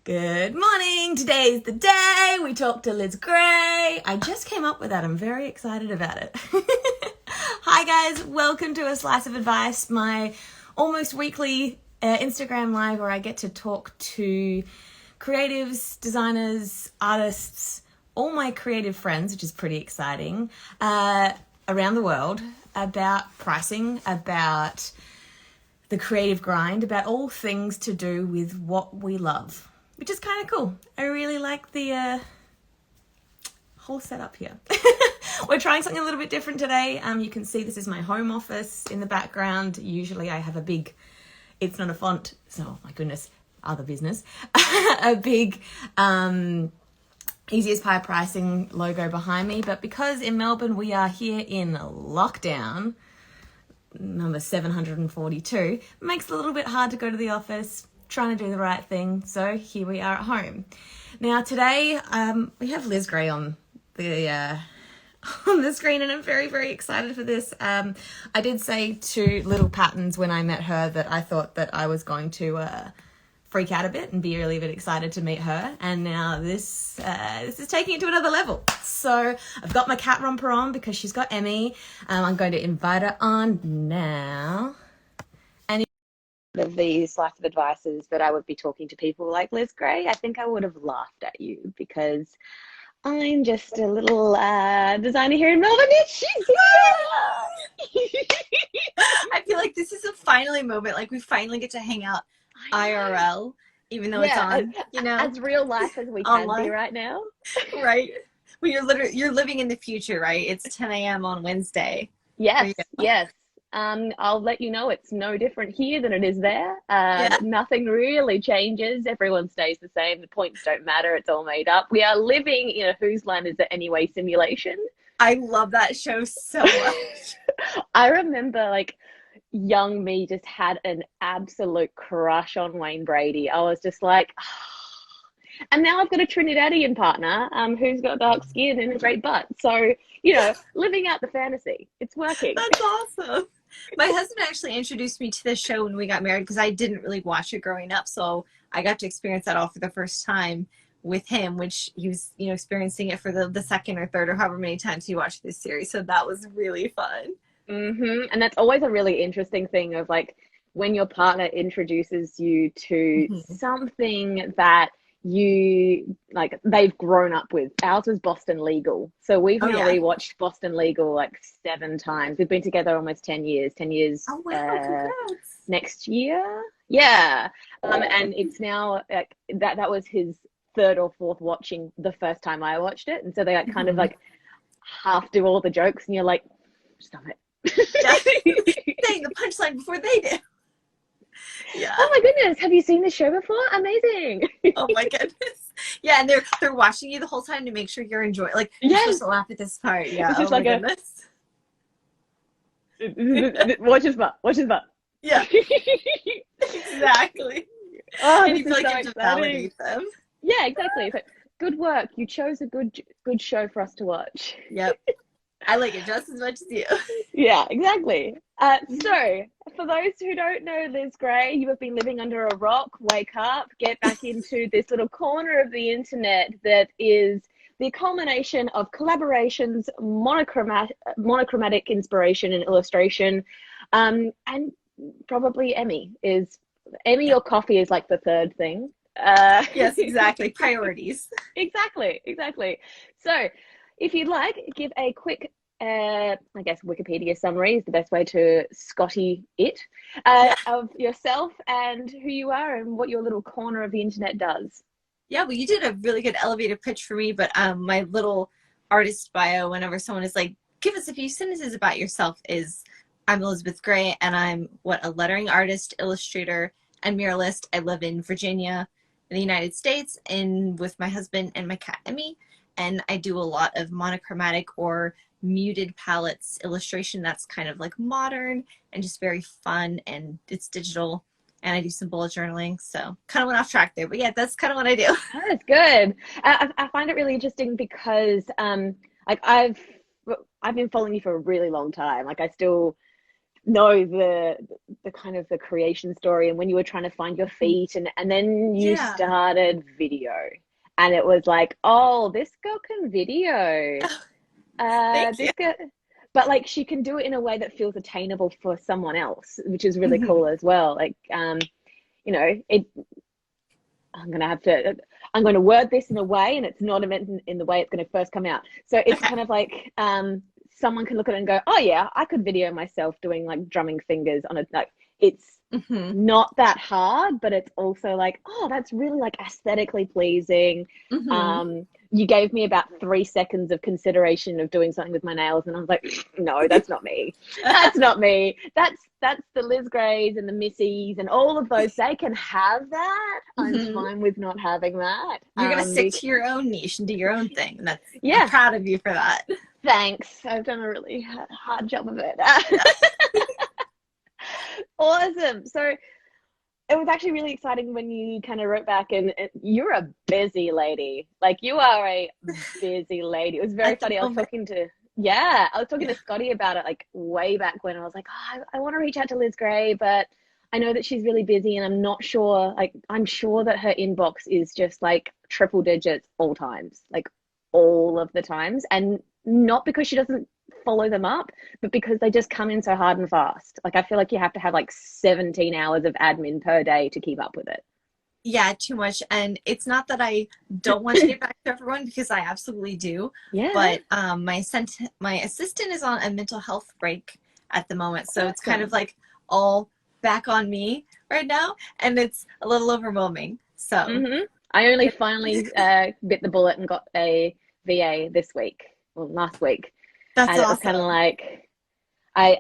Good morning. Today's the day we talk to Liz Gray. I just came up with that. I'm very excited about it. Hi guys, welcome to A Slice of Advice, my almost weekly Instagram live where I get to talk to creatives, designers, artists, all my creative friends, which is pretty exciting, around the world about pricing, about the creative grind, about all things to do with what we love, which is kind of cool. I really like the whole setup here. We're trying something a little bit different today. You can see this is my home office in the background. Usually I have a big, it's not a font, so oh my goodness, other business, a big Easy as Pie pricing logo behind me. But because in Melbourne we are here in lockdown, number 742, it makes it a little bit hard to go to the office, trying to do the right thing. So here we are at home. Now today we have Liz Gray on the screen, and I'm very, very excited for this. I did say to Little Patterns when I met her that I thought that I was going to freak out a bit and be really a bit excited to meet her, and now this is taking it to another level. So I've got my cat romper on because she's got Emmy. I'm going to invite her on now. And of these life of advices that I would be talking to people like Liz Gray, I think I would have laughed at you because I'm just a little designer here in Melbourne. She's here. I feel like this is a finally moment. Like we finally get to hang out IRL, even though it's on, as real life as we can be right now. Right. Well, you're living in the future, right? It's 10 a.m. on Wednesday. Yes. I'll let you know it's no different here than it is there. Nothing really changes. Everyone stays the same. The points don't matter. It's all made up. We are living in a Whose Line Is It Anyway simulation. I love that show so much. I remember like young me just had an absolute crush on Wayne Brady. I was just like, oh. And now I've got a Trinidadian partner who's got dark skin and a great butt. So, living out the fantasy. It's working. That's awesome. My husband actually introduced me to the show when we got married because I didn't really watch it growing up. So I got to experience that all for the first time with him, which he was, experiencing it for the second or third or however many times he watched this series. So that was really fun. Mm-hmm. And that's always a really interesting thing of like when your partner introduces you to something that you like they've grown up with. Ours was Boston Legal, so we've now rewatched Boston Legal like 7 times. We've been together almost 10 years. Oh wow, next year. And it's now like that was his 3rd or 4th watching the first time I watched it, and so they like kind of like half do all the jokes and you're like, stop it. Saying the punchline before they do. Yeah. Oh my goodness, have you seen this show before? Amazing. Oh my goodness. Yeah, and they're watching you the whole time to make sure you're enjoying. Like you're supposed to laugh at this part. Yeah. It's just like goodness. Watch his butt. Yeah. Exactly. Oh, and you feel like you have to validate them. Yeah, exactly. It's like, good work. You chose a good show for us to watch. Yep. I like it just as much as you. Yeah, exactly. So, for those who don't know Liz Gray, you have been living under a rock. Wake up, get back into this little corner of the internet that is the culmination of collaborations, monochromatic inspiration and illustration, and probably Emmy or coffee is like the 3rd thing. Yes, exactly. Priorities. Exactly. So, if you'd like, give a quick, I guess Wikipedia summary is the best way to Scotty it, of yourself and who you are and what your little corner of the internet does. Yeah, well, you did a really good elevator pitch for me, but my little artist bio, whenever someone is like, give us a few sentences about yourself, is I'm Elizabeth Gray, and I'm a lettering artist, illustrator, and muralist. I live in Virginia, in the United States, and with my husband and my cat, Emmy. And I do a lot of monochromatic or muted palettes illustration that's kind of like modern and just very fun, and it's digital, and I do some bullet journaling. So kind of went off track there, but yeah, that's kind of what I do. That's good. I find it really interesting because like I've been following you for a really long time. Like I still know the kind of the creation story, and when you were trying to find your feet, and then you Yeah. started video, and it was like, oh, this girl can video. Thank you. This girl, but like she can do it in a way that feels attainable for someone else, which is really Mhm. cool as well. Like, you know, it. I'm going to word this in a way, and it's not meant in the way it's going to first come out. So it's Okay. kind of like someone can look at it and go, oh yeah, I could video myself doing like drumming fingers on a, like, it's Hmm. not that hard, but it's also like, oh, that's really like aesthetically pleasing. Hmm. You gave me about 3 seconds of consideration of doing something with my nails, and I was like, no, that's not me. That's not me. That's the Liz Grays and the Missies and all of those. They can have that. I'm Hmm. fine with not having that. You're gonna stick to your own niche and do your own thing, and I'm Yeah, proud of you for that. thanks. I've done a really hard job of it. Awesome. So it was actually really exciting when you kind of wrote back, and you're a busy lady. Like, you are a busy lady. It was very At the funny. moment. I was talking to Scotty about it like way back when. I was like, oh, I want to reach out to Liz Gray, but I know that she's really busy, and I'm not sure. Like, I'm sure that her inbox is just like triple digits all times, like all of the times. And not because she doesn't follow them up, but because they just come in so hard and fast. Like, I feel like you have to have like 17 hours of admin per day to keep up with it. Yeah, too much. And it's not that I don't want to get back to everyone, because I absolutely do. Yeah. But my assistant is on a mental health break at the moment, so it's kind of Awesome. like all back on me right now, and it's a little overwhelming. So I only finally bit the bullet and got a VA this week, well, last week. that's And it was kind of awesome. like, I,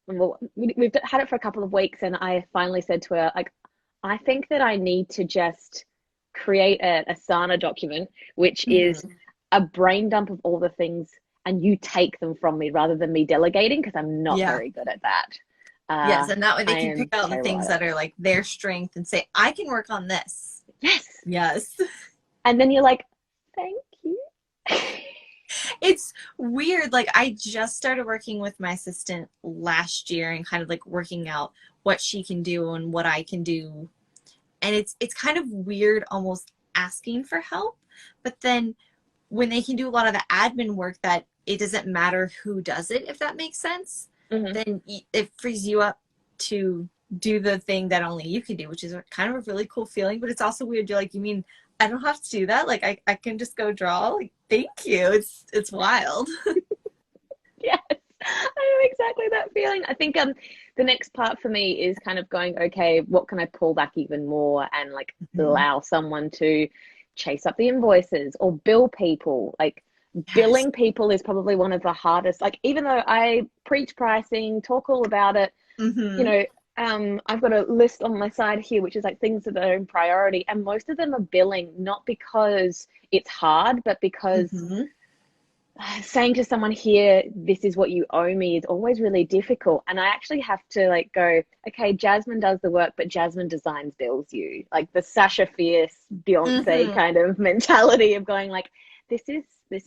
well, we've had it for a couple of weeks, and I finally said to her, like, I think that I need to just create a Asana document, which is Hmm. a brain dump of all the things, and you take them from me rather than me delegating, because I'm not Yeah. very good at that. Yes, and that way they I can pick am out the terrible things at it. that are like their strength and say, I can work on this. Yes. Yes. And then you're like, thank you. It's weird. Like, I just started working with my assistant last year and kind of like working out what she can do and what I can do. And it's kind of weird almost asking for help. But then when they can do a lot of the admin work, that it doesn't matter who does it, if that makes sense, Mhm. then it frees you up to do the thing that only you can do, which is kind of a really cool feeling. But it's also weird. You're like, you mean I don't have to do that? Like, I can just go draw? Like, thank you. It's wild. Yes, I know exactly that feeling. I think the next part for me is kind of going, okay, what can I pull back even more, and like Mhm. allow someone to chase up the invoices or bill people. Like, Yes. billing people is probably one of the hardest. Like, even though I preach pricing, talk all about it, you Hmm. know, I've got a list on my side here, which is like things that are in priority, and most of them are billing, not because it's hard, but because Hmm. saying to someone here, this is what you owe me, is always really difficult. And I actually have to like go, okay, Jasmine does the work, but Jasmine designs bills you. Like the Sasha Fierce, Beyonce Hmm. kind of mentality of going like, this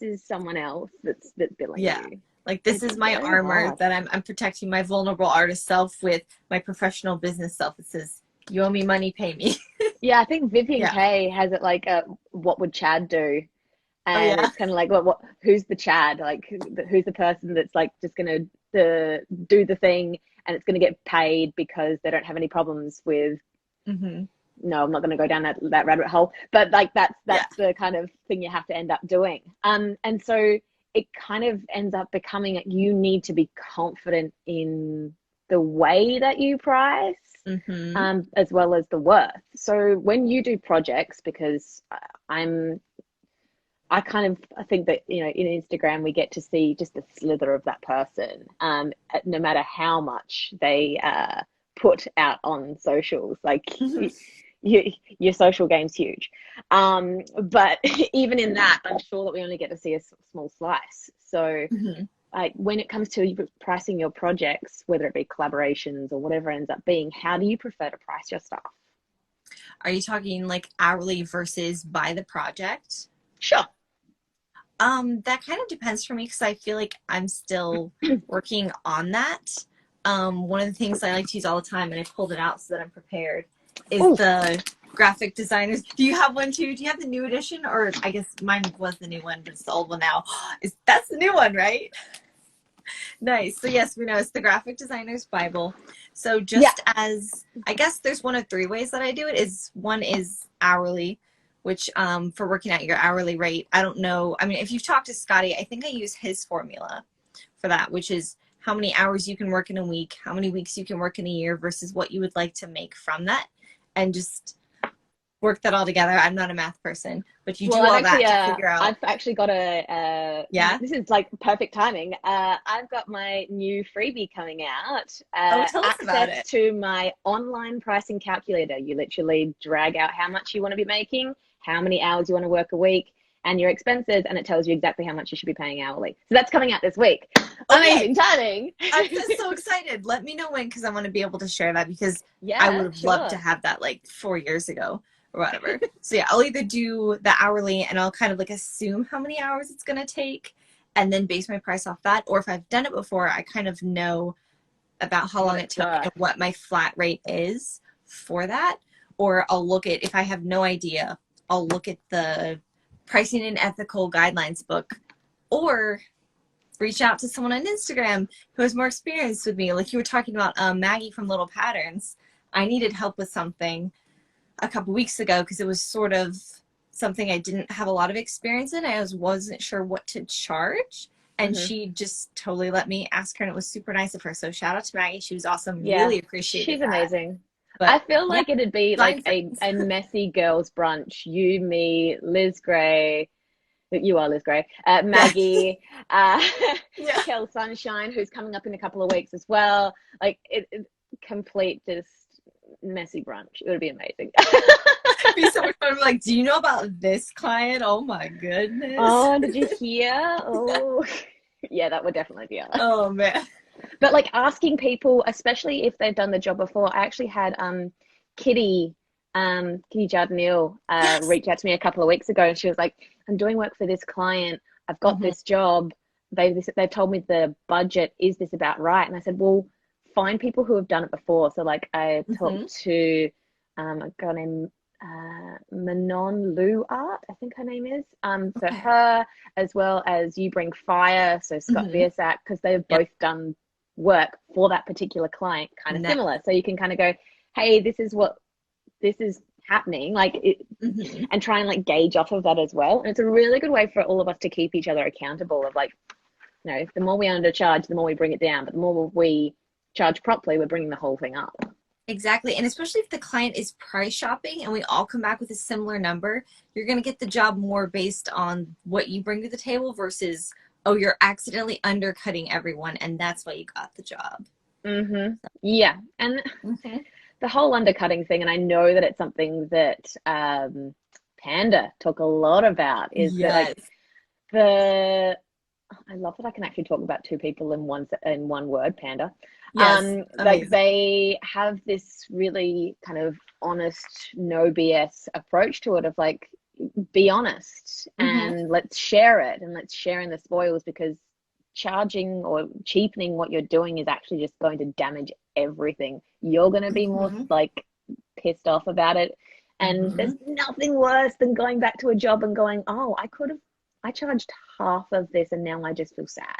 is someone else that's billing Yeah. you. Like, this It's is my very armor hard. that I'm protecting my vulnerable artist self with my professional business self. It says, you owe me money, pay me. Yeah, I think Vivian Yeah. Kay has it like, what would Chad do? Oh And yeah. it's kind of like, what, who's the Chad? Like, who's the person that's like just gonna do the thing, and it's gonna get paid because they don't have any problems with. Hmm. No, I'm not gonna go down that rabbit hole. But like, that's Yeah. that's the kind of thing you have to end up doing. And so it kind of ends up becoming that you need to be confident in the way that you price, Hmm. as well as the worth. So when you do projects, because I'm I think that, in Instagram we get to see just a slither of that person, no matter how much they put out on socials. Like, Hmm. your social game's huge, but even in that, I'm sure that we only get to see a small slice. So, Hmm. like, when it comes to pricing your projects, whether it be collaborations or whatever it ends up being, how do you prefer to price your stuff? Are you talking like hourly versus by the project? Sure. That kind of depends for me, because I feel like I'm still working on that. one of the things I like to use all the time, and I pulled it out so that I'm prepared, is Ooh. the graphic designers. Do you have one too? Do you have the new edition? Or I guess mine was the new one, but it's the old one now. That's the new one, right? Nice. So yes, we know it's the graphic designer's Bible. So just as, I guess there's one of three ways that I do it. One is hourly, which for working out your hourly rate, I don't know. I mean, if you've talked to Scotty, I think I use his formula for that, which is how many hours you can work in a week, how many weeks you can work in a year versus what you would like to make from that, and just work that all together. I'm not a math person, but you do all that to figure out. I've actually got this is like perfect timing. I've got my new freebie coming out. Tell us about it. Access to my online pricing calculator. You literally drag out how much you want to be making, how many hours you want to work a week, and your expenses, and it tells you exactly how much you should be paying hourly. So that's coming out this week. Amazing timing. I'm just so excited. Let me know when, because I want to be able to share that, because I would have loved to have that like 4 years ago or whatever. So yeah, I'll either do the hourly and I'll kind of like assume how many hours it's going to take and then base my price off that. Or if I've done it before, I kind of know about how long it took and what my flat rate is for that. Or I'll look at, if I have no idea, I'll look at the pricing and ethical guidelines book, or reach out to someone on Instagram who has more experience with me. Like you were talking about Maggie from Little Patterns. I needed help with something a couple weeks ago because it was sort of something I didn't have a lot of experience in. I wasn't sure what to charge. And she just totally let me ask her, and it was super nice of her. So shout out to Maggie. She was awesome. Yeah. Really appreciated She's that. amazing. But, I feel like it'd be like a messy girls brunch. You, me, Liz Gray. You are Liz Gray. Maggie, Kel Sunshine, who's coming up in a couple of weeks as well. Like it complete just messy brunch. It would be amazing. It'd be so much fun. I'm like, do you know about this client? Oh my goodness. Oh, did you hear? Oh, yeah, that would definitely be us. Oh man. But like asking people, especially if they've done the job before. I actually had Kitty Jardinil reach out to me a couple of weeks ago, and she was like, I'm doing work for this client. I've got this job. They've told me the budget. Is this about right? And I said, well, find people who have done it before. So like I talked to a girl named Manon Lou Art, I think her name is. So her, as well as You Bring Fire, so Scott Biersack, because they've both done work for that particular client, kind of similar. So you can kind of go, hey, this is happening, like it, and try and like gauge off of that as well. And it's a really good way for all of us to keep each other accountable of like, you know, the more we undercharge, the more we bring it down, but the more we charge properly, we're bringing the whole thing up. Exactly. And especially if the client is price shopping and we all come back with a similar number, you're going to get the job more based on what you bring to the table versus, oh, you're accidentally undercutting everyone and that's why you got the job. Yeah. And the whole undercutting thing, and I know that it's something that Panda talk a lot about, is that like I love that I can actually talk about two people in one word, Panda. Like they have this really kind of honest, no BS approach to it of like, be honest and let's share it, and let's share in the spoils, because charging or cheapening what you're doing is actually just going to damage everything. You're going to be more like pissed off about it. And there's nothing worse than going back to a job and going, oh, I charged half of this and now I just feel sad.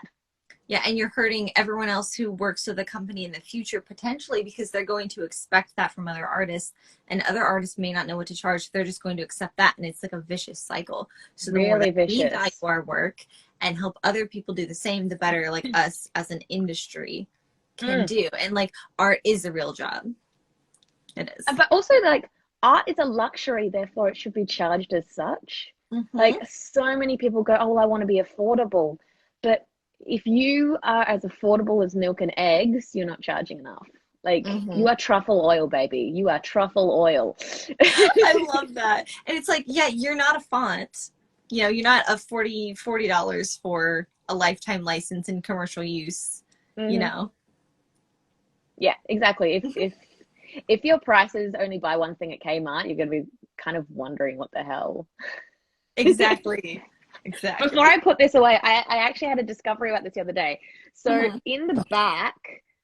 Yeah, and you're hurting everyone else who works with the company in the future potentially, because they're going to expect that from other artists, and other artists may not know what to charge. They're just going to accept that, and it's like a vicious cycle. So the more that we value our work and help other people do the same, the better like us as an industry can do. And like art is a real job. It is. But also like art is a luxury, therefore it should be charged as such. Like so many people go, oh, well, I want to be affordable. But if you are as affordable as milk and eggs, you're not charging enough. Like you are truffle oil, baby. You are truffle oil. I love that. And it's like, yeah, you're not a font. You know, you're not a $40 for a lifetime license in commercial use, you know? Yeah, exactly. If your prices only buy one thing at Kmart, you're going to be kind of wondering what the hell. Exactly. Before I put this away, I actually had a discovery about this the other day. So in the back,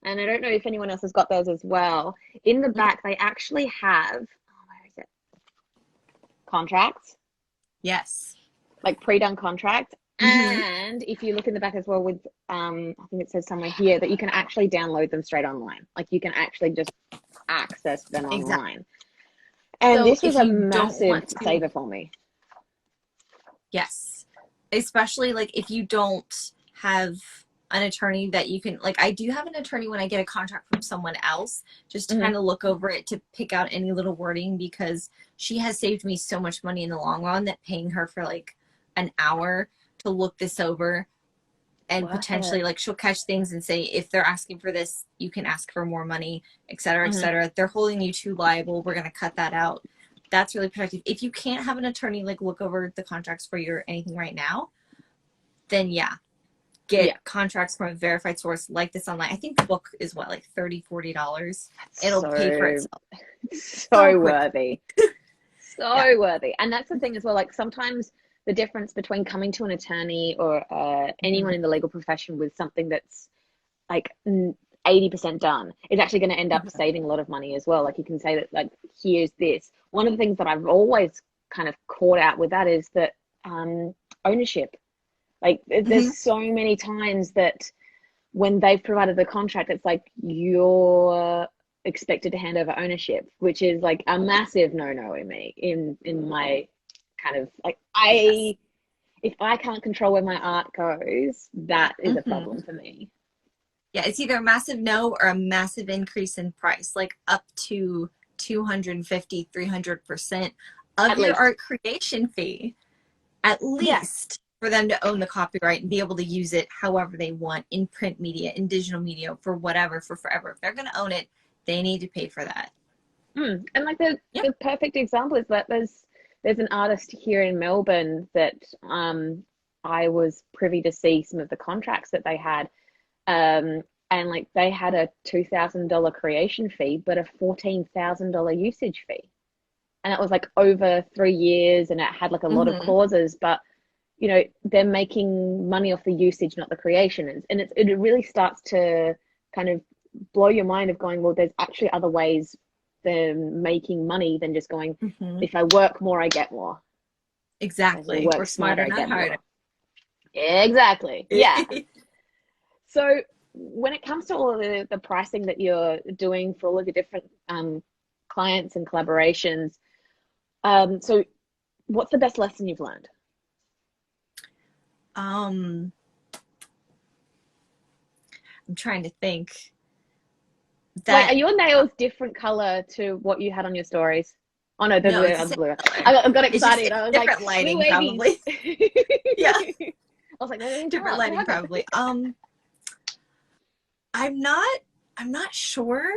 and I don't know if anyone else has got those as well. In the back, they actually have, where is it? Contracts, Yes. like pre-done contracts. Mhm. And if you look in the back as well with, I think it says somewhere here that you can actually download them straight online. Like you can actually just access them Exactly. online. And So this was if a you don't massive want to, saver for me. yes, especially like if you don't have an attorney that you can, like I do have an attorney when I get a contract from someone else, just to kind of look over it to pick out any little wording, because she has saved me so much money in the long run that paying her for like an hour to look this over, and Worth potentially it. like she'll catch things and say, if they're asking for this, you can ask for more money, et cetera, et cetera. They're holding you too liable, we're going to cut that out. That's really protective. If you can't have an attorney like look over the contracts for your anything right now, then get contracts from a verified source like this online. I think the book is what, like $30-$40. It'll pay for itself. So worthy. Yeah. Worthy. And that's the thing as well, like sometimes the difference between coming to an attorney or anyone in the legal profession with something that's like 80% done is actually going to end up saving a lot of money as well. Like you can say that, like, here's this. One of the things that I've always kind of caught out with that is that ownership. Like there's so many times that when they've provided the contract, it's like you're expected to hand over ownership, which is like a massive no-no in my kind of like, if I can't control where my art goes, that is a problem for me. Yeah, it's either a massive no or a massive increase in price, like up to 250, 300% of your art creation fee, at least, for them to own the copyright and be able to use it however they want, in print media, in digital media, for whatever, for forever. If they're going to own it, they need to pay for that. And like the perfect example is that there's an artist here in Melbourne that I was privy to see some of the contracts that they had. And like they had a $2,000 creation fee, but a $14,000 usage fee. And it was like over 3 years, and it had like a lot of clauses, but you know, they're making money off the usage, not the creation. And it really starts to kind of blow your mind of going, well, there's actually other ways they're making money than just going, if I work more, I get more. Exactly. Work smarter, not harder. Exactly. Yeah. So when it comes to all of the pricing that you're doing for all of your different clients and collaborations, so what's the best lesson you've learned? I'm trying to think. Wait, are your nails different color to what you had on your stories? Oh no, they're blue. I got excited. I was like, different lighting probably. Yeah. I was like, different lighting probably. I'm not sure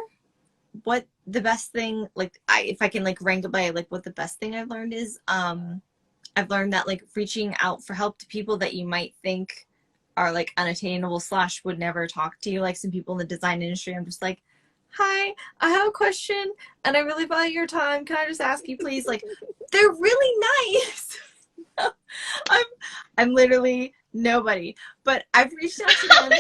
what the best thing, like if I can like rank it by like what the best thing I've learned is. I've learned that like reaching out for help to people that you might think are like unattainable / would never talk to you, like some people in the design industry, I'm just like, hi, I have a question and I really value your time, can I just ask you please? Like, they're really nice. I'm literally nobody, but I've reached out to them and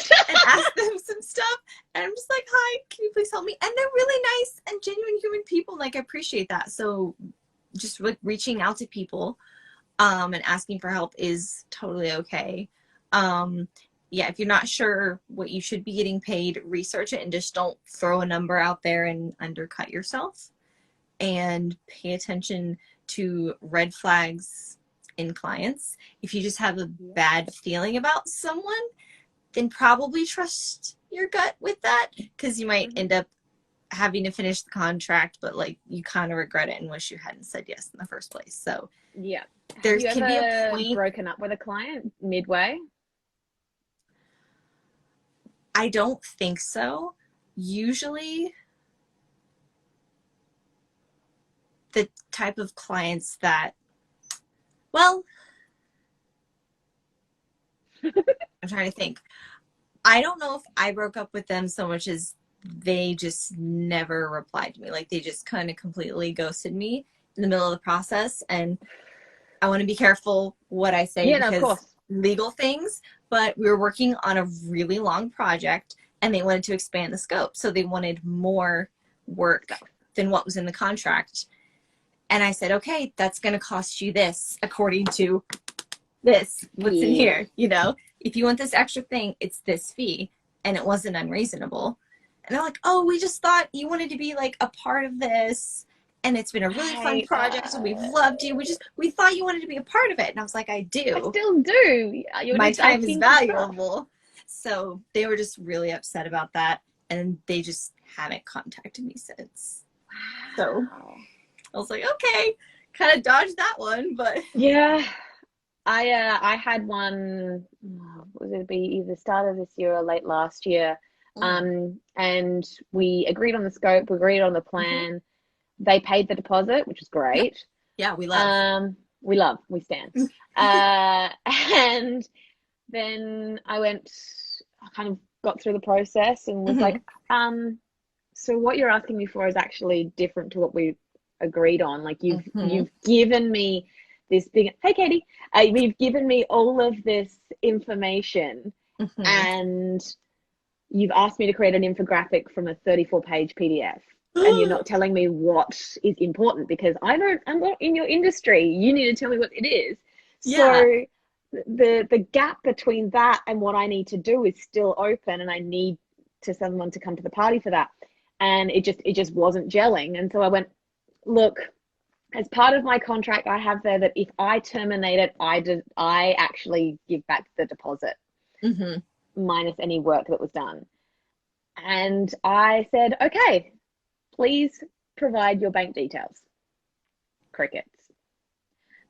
asked them some stuff, and I'm just like, hi, can you please help me? And they're really nice and genuine human people, and like I appreciate that. So just like reaching out to people and asking for help is totally okay. Yeah, if you're not sure what you should be getting paid, research it and just don't throw a number out there and undercut yourself. And pay attention to red flags in clients. If you just have a bad feeling about someone, then probably trust your gut with that, because you might end up having to finish the contract, but like you kind of regret it and wish you hadn't said yes in the first place. So yeah, there can be a point. Broken up with a client midway? I don't think so. Usually the type of clients that, well, I'm trying to think. I don't know if I broke up with them so much as they just never replied to me. Like they just kind of completely ghosted me in the middle of the process. And I want to be careful what I say, because of course. Legal things, but we were working on a really long project. and they wanted to expand the scope. So they wanted more work than what was in the contract. And I said, okay, that's going to cost you this according to this, what's in here. You know, if you want this extra thing, it's this fee. And it wasn't unreasonable. And they're like, oh, we just thought you wanted to be like a part of this. And it's been a really fun project and we've loved you. We thought you wanted to be a part of it. And I was like, I do. I still do. My time is valuable. So they were just really upset about that. And they just haven't contacted me since. So I was like, okay, kind of dodged that one, but yeah. I had one, was it be either start of this year or late last year. And we agreed on the scope, we agreed on the plan. They paid the deposit, which is great. Yeah, we love. We stand. And then I kind of got through the process and was like, so what you're asking me for is actually different to what we agreed on. Like you've given me this big, hey Katie, you've given me all of this information and you've asked me to create an infographic from a 34-page PDF. And you're not telling me what is important because I'm not in your industry. You need to tell me what it is. Yeah. So the gap between that and what I need to do is still open, and I need someone to come to the party for that. And it just wasn't gelling. And so I went, look, as part of my contract, I have there that if I terminate it, I actually give back the deposit minus any work that was done. And I said, okay, please provide your bank details. Crickets.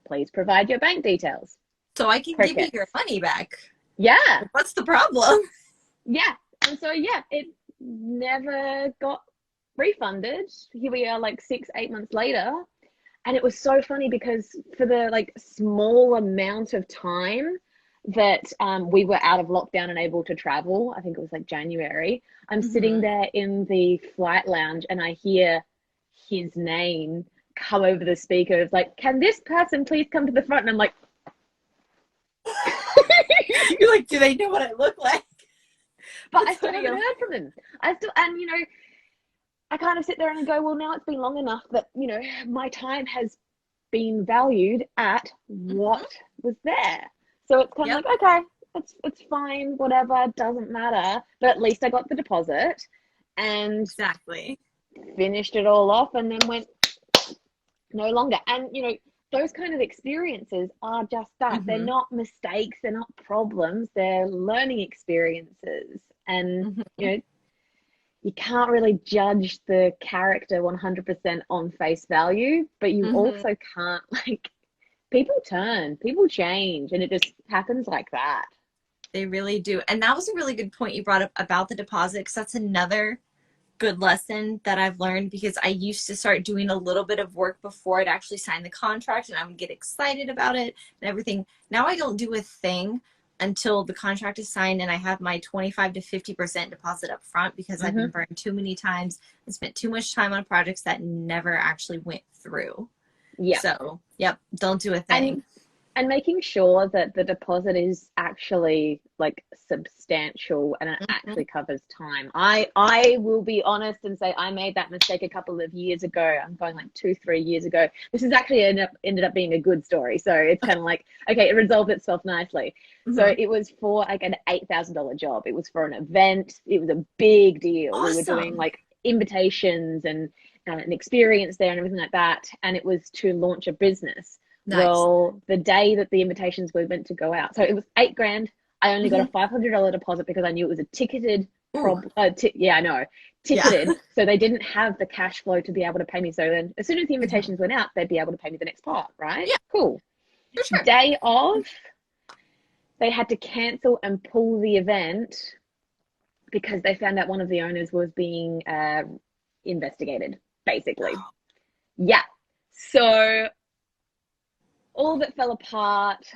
Please provide your bank details. So I can give you your money back. Yeah. What's the problem? Yeah. And so, yeah, it never got refunded. Here we are like 6-8 months later. And it was so funny because for the like small amount of time that we were out of lockdown and able to travel, I think it was like January, I'm sitting there in the flight lounge and I hear his name come over the speaker. It's like, can this person please come to the front? And I'm like, you're like, do they know what I look like? But I still haven't heard from him. And you know, I kind of sit there and go, well, now it's been long enough that, you know, my time has been valued at what was there. So it's kind of like, okay, it's fine, whatever, doesn't matter. But at least I got the deposit and finished it all off and then went no longer. And, you know, those kind of experiences are just that. They're not mistakes. They're not problems. They're learning experiences. And, you know, you can't really judge the character 100% on face value, but you also can't, like, people turn, people change, and it just happens like that. They really do. And that was a really good point you brought up about the deposit, because that's another good lesson that I've learned, because I used to start doing a little bit of work before I'd actually sign the contract and I would get excited about it and everything. Now I don't do a thing until the contract is signed and I have my 25 to 50% deposit up front, because I've been burned too many times and spent too much time on projects that never actually went through. Yeah. So, don't do a thing. And making sure that the deposit is actually like substantial and it actually covers time. I will be honest and say I made that mistake a couple of years ago. I'm going like 2-3 years ago. This is actually ended up being a good story. So it's kind of like, okay, it resolved itself nicely. So it was for like an $8,000 job. It was for an event. It was a big deal. Awesome. We were doing like invitations and an experience there and everything like that. And it was to launch a business. Nice. Well, the day that the invitations were meant to go out, so it was $8,000. I only got a $500 deposit because I knew it was a ticketed. Ticketed. Yeah. So they didn't have the cash flow to be able to pay me. So then, as soon as the invitations went out, they'd be able to pay me the next part, right? Yeah, cool. For sure. Day of, they had to cancel and pull the event because they found out one of the owners was being investigated, basically. Yeah. So all of it fell apart.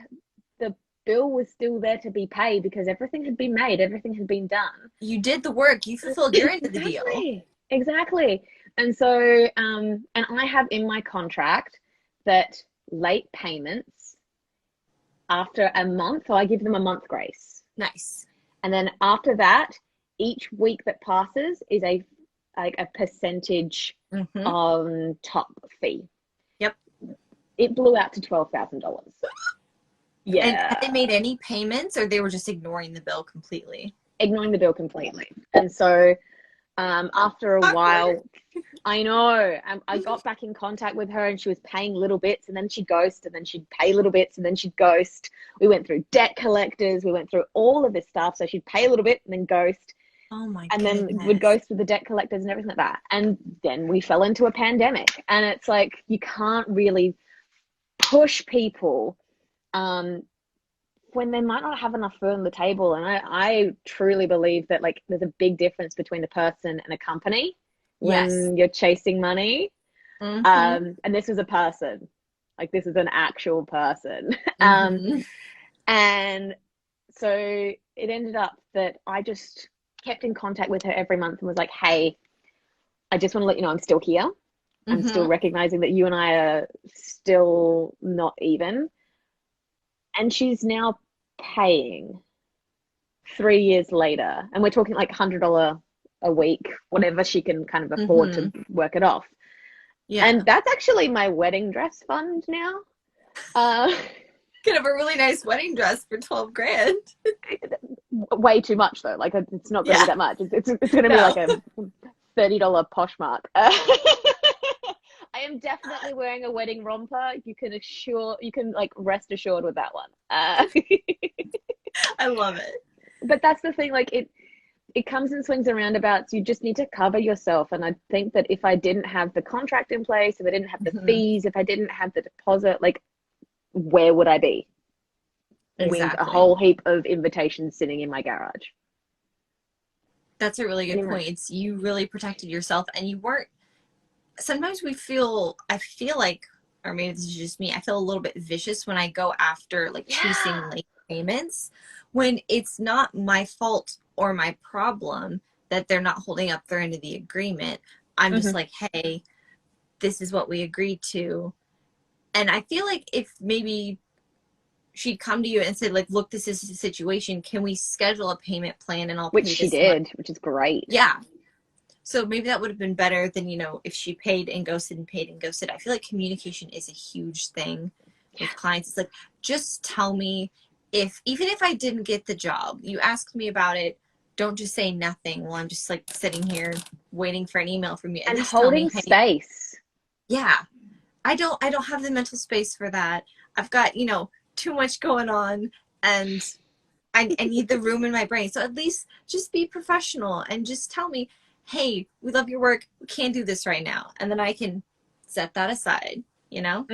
The bill was still there to be paid because everything had been made, everything had been done. You did the work, you fulfilled your end of the deal. Exactly. And so, and I have in my contract that late payments after a month, so I give them a month grace. Nice. And then after that, each week that passes is a percentage on top fee. Yep. It blew out to $12,000. Yeah. And had they made any payments, or they were just ignoring the bill completely? Ignoring the bill completely. And so after a while, I know, I got back in contact with her, and she was paying little bits, and then she'd ghost, and then she'd pay little bits, and then she'd ghost. We went through debt collectors. We went through all of this stuff. So she'd pay a little bit and then ghost. Oh my and goodness. Then would ghost with the debt collectors and everything like that. And then we fell into a pandemic, and it's like, you can't really push people when they might not have enough food on the table. And I truly believe that, like, there's a big difference between a person and a company when you're chasing money. And this was a person, like, this is an actual person. And so it ended up that I just kept in contact with her every month and was like, hey, I just want to let you know I'm still here. I'm still recognizing that you and I are still not even. And she's now paying 3 years later. And we're talking like $100 a week, whatever she can kind of afford to work it off. Yeah. And that's actually my wedding dress fund now. Could have a really nice wedding dress for 12 grand. Way too much though. Like, it's not going to be that much. It's going to be like a $30 Poshmark. I am definitely wearing a wedding romper. You can like rest assured with that one. I love it. But that's the thing. Like, it comes in swings and roundabouts. You just need to cover yourself. And I think that if I didn't have the contract in place, if I didn't have the fees, if I didn't have the deposit, like, where would I be? Exactly. With a whole heap of invitations sitting in my garage. That's a really good point. It's, you really protected yourself, and you weren't. Sometimes I feel like, or maybe this is just me, I feel a little bit vicious when I go after, like, chasing late payments, when it's not my fault or my problem that they're not holding up their end of the agreement. I'm just like, hey, this is what we agreed to. And I feel like if maybe she'd come to you and said, like, look, this is the situation. Can we schedule a payment plan, and I'll pay this Which she did, month? which is great. Yeah. So maybe that would have been better than, you know, if she paid and ghosted and paid and ghosted. I feel like communication is a huge thing with clients. It's like, just tell me, even if I didn't get the job, you asked me about it, don't just say nothing while I'm just, like, sitting here waiting for an email from you. And holding space. Yeah. I don't have the mental space for that. I've got, you know, too much going on, and I need the room in my brain. So at least just be professional and just tell me, hey, we love your work. We can't do this right now. And then I can set that aside, you know?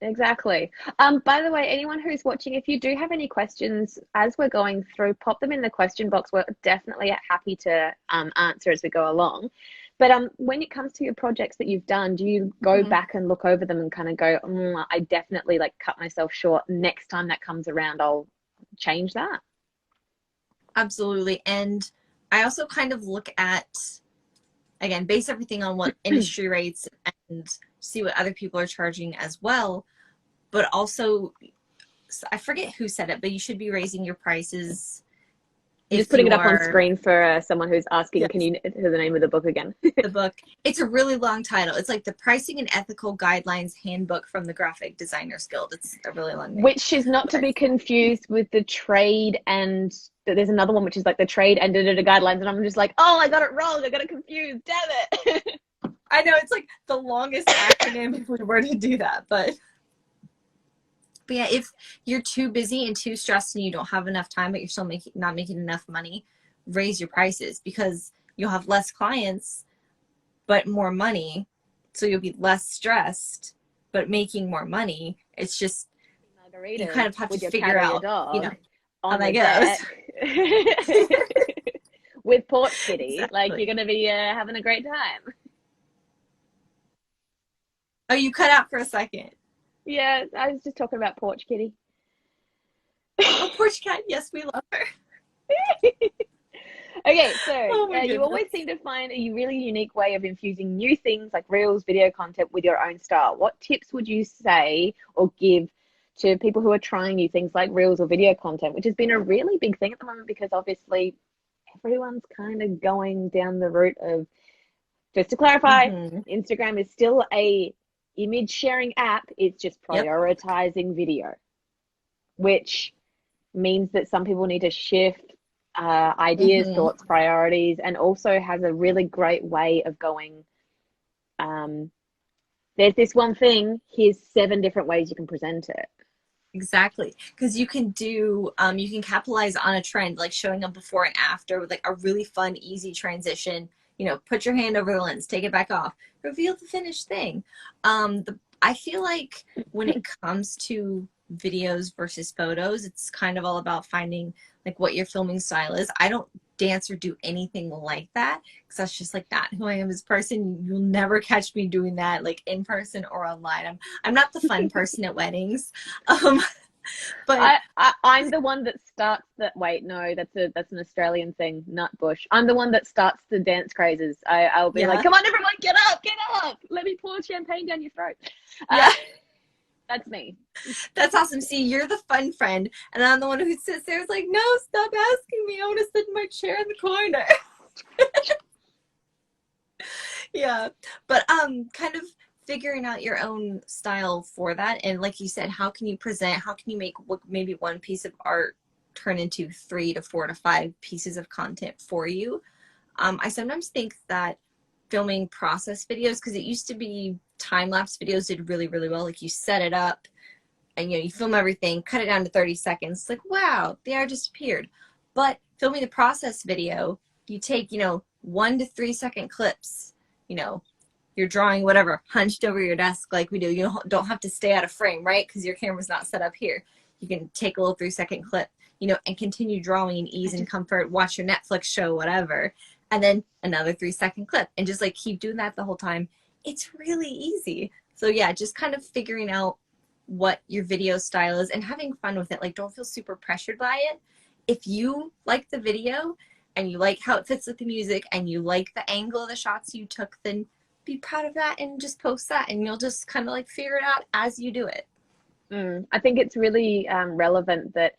Exactly. By the way, anyone who's watching, if you do have any questions as we're going through, pop them in the question box. We're definitely happy to answer as we go along. But when it comes to your projects that you've done, do you go back and look over them and kind of go, I definitely, like, cut myself short. Next time that comes around, I'll change that? Absolutely. And I also kind of look at, again, base everything on what industry rates and see what other people are charging as well. But also, I forget who said it, but you should be raising your prices. Just putting it up on screen for someone who's asking. Yes. Can you hear the name of the book again? The book. It's a really long title. It's like the Pricing and Ethical Guidelines Handbook from the Graphic Designers Guild. It's a really long name. Which is not to be confused with the trade, and there's another one which is like the trade and guidelines. And I'm just like, oh, I got it wrong. I got it confused. Damn it. I know, it's like the longest acronym if we were to do that, but yeah, if you're too busy and too stressed and you don't have enough time, but you're still not making enough money, raise your prices, because you'll have less clients, but more money. So you'll be less stressed, but making more money. It's just, you kind of have to figure out, you know, how that goes. With Porch Kitty, exactly. Like, you're going to be having a great time. Oh, you cut out for a second. Yeah, I was just talking about Porch Kitty. Oh, Porch Cat. Yes, we love her. Okay, so you always seem to find a really unique way of infusing new things like reels, video content with your own style. What tips would you say or give to people who are trying new things like reels or video content, which has been a really big thing at the moment, because obviously everyone's kind of going down the route of, just to clarify, Instagram is still a image sharing app. It's just prioritizing video, which means that some people need to shift ideas, thoughts, priorities, and also has a really great way of going, there's this one thing, here's 7 different ways you can present it. Exactly, because you can do, you can capitalize on a trend, like showing a before and after with like a really fun, easy transition. You know, put your hand over the lens, take it back off, reveal the finished thing. I feel like when it comes to videos versus photos, it's kind of all about finding like what your filming style is. I don't dance or do anything like that because that's just like not who I am as a person. You'll never catch me doing that like in person or online. I'm not the fun person at weddings. But I'm the one that starts that. Wait, no, that's an Australian thing, Nutbush. I'm the one that starts the dance crazes. I'll be like, come on, everyone, get up, let me pour champagne down your throat. That's me. That's awesome. See, you're the fun friend, and I'm the one who sits there is like, no, stop asking me. I want to sit in my chair in the corner. Yeah, but kind of figuring out your own style for that, and like you said, how can you present? How can you make maybe one piece of art turn into 3 to 4 to 5 pieces of content for you? I sometimes think that filming process videos, because it used to be time-lapse videos did really, really well. Like you set it up and you film everything, cut it down to 30 seconds. It's like, wow, the art just appeared. But filming the process video, you take, 1 to 3 second clips, you're drawing whatever, hunched over your desk like we do. You don't have to stay out of frame, right? Because your camera's not set up here. You can take a little 3 second clip, and continue drawing in ease and comfort, watch your Netflix show, whatever. And then another 3 second clip and just like keep doing that the whole time. It's really easy. So yeah, just kind of figuring out what your video style is and having fun with it. Like, don't feel super pressured by it. If you like the video and you like how it fits with the music and you like the angle of the shots you took, then be proud of that and just post that, and you'll just kind of like figure it out as you do it. I think it's really relevant that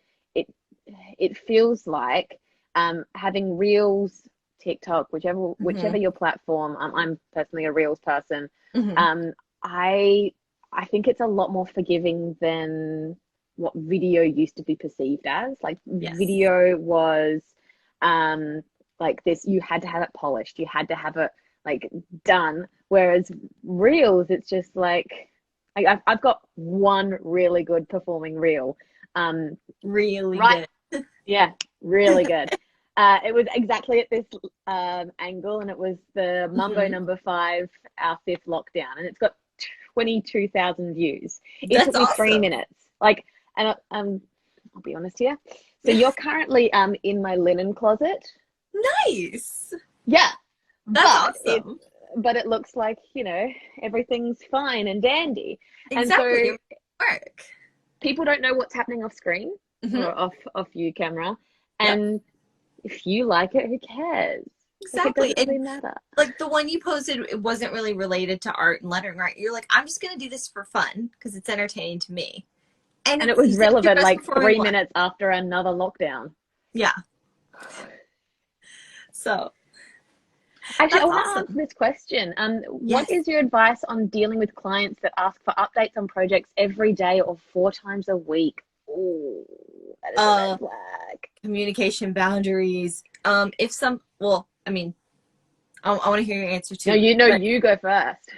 it feels like having Reels, TikTok, whichever your platform. I'm personally a Reels person. I think it's a lot more forgiving than what video used to be perceived as. Like video was like this, you had to have it polished, you had to have it like done, whereas Reels, it's just like I've got one really good performing reel. Really right, good. Yeah, really good. It was exactly at this angle, and it was the Mumbo number 5, our 5th lockdown, and it's got 22,000 views. It took me awesome. 3 minutes. Like, and I'll be honest here. So you're currently in my linen closet. Nice. Yeah, that's awesome. But it looks like everything's fine and dandy. Exactly. And so work. People don't know what's happening off screen or off view camera, and if you like it, who cares? Exactly. It doesn't really matter. Like the one you posted, it wasn't really related to art and lettering, right? You're like, I'm just going to do this for fun because it's entertaining to me. And it was relevant like 3 minutes after another lockdown. Yeah. So. Actually, I want to answer this question. What is your advice on dealing with clients that ask for updates on projects every day or 4 times a week? Oh, that is a red flag. Communication boundaries. I want to hear your answer too. No, you go first.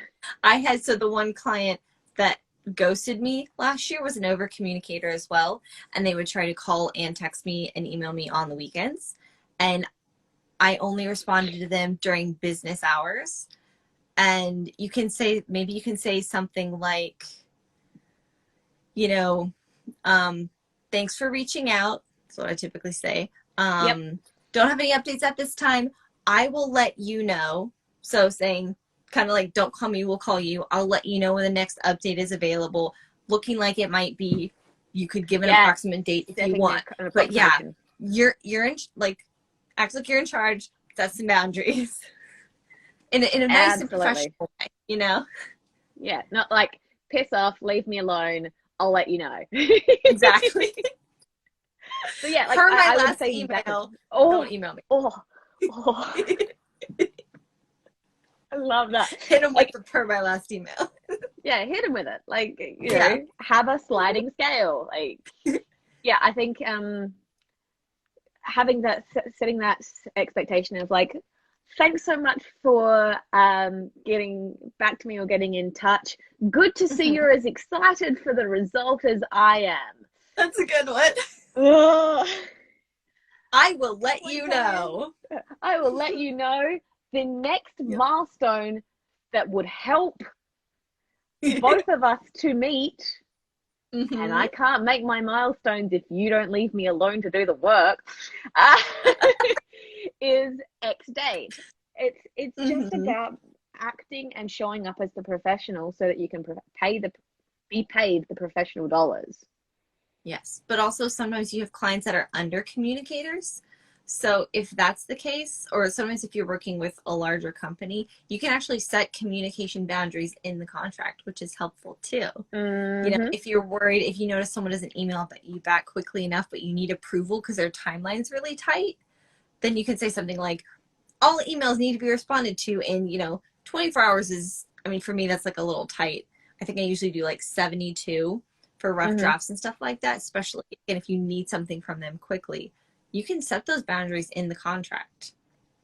I had, the one client that ghosted me last year was an over communicator as well. And they would try to call and text me and email me on the weekends. And I only responded to them during business hours. And you can say something like, thanks for reaching out. That's what I typically say. Don't have any updates at this time. I will let you know. So saying kind of like, don't call me, we'll call you. I'll let you know when the next update is available. Looking like it might be, you could give an approximate date if you want. But yeah, you're in, like, act like you're in charge. Set some boundaries in a nice and professional way, Yeah, not like piss off, leave me alone. I'll let you know. Exactly. So yeah, like per my I would last say email. exactly. Don't email me. Oh, Oh, I love that. Hit them with Like, the per my last email. yeah, hit him with it. Like, you Yeah. know, have a sliding scale. Like, yeah, I think having that, setting that expectation of like, thanks so much for getting back to me or getting in touch. Good to see you're as excited for the result as I am. That's a good one. Ugh. I will let Oh you my God. know. I will let you know the next milestone that would help both of us to meet. And I can't make my milestones if you don't leave me alone to do the work. Is X date. It's just about acting and showing up as the professional so that you can be paid the professional dollars. Yes, but also sometimes you have clients that are under communicators. So if that's the case, or sometimes if you're working with a larger company, you can actually set communication boundaries in the contract, which is helpful too. You know, if you're worried, if you notice someone doesn't email you back quickly enough, but you need approval because their timeline's really tight, then you can say something like, all emails need to be responded to in, 24 hours is, I mean, for me, that's like a little tight. I think I usually do like 72 for rough drafts and stuff like that, especially if you need something from them quickly. You can set those boundaries in the contract.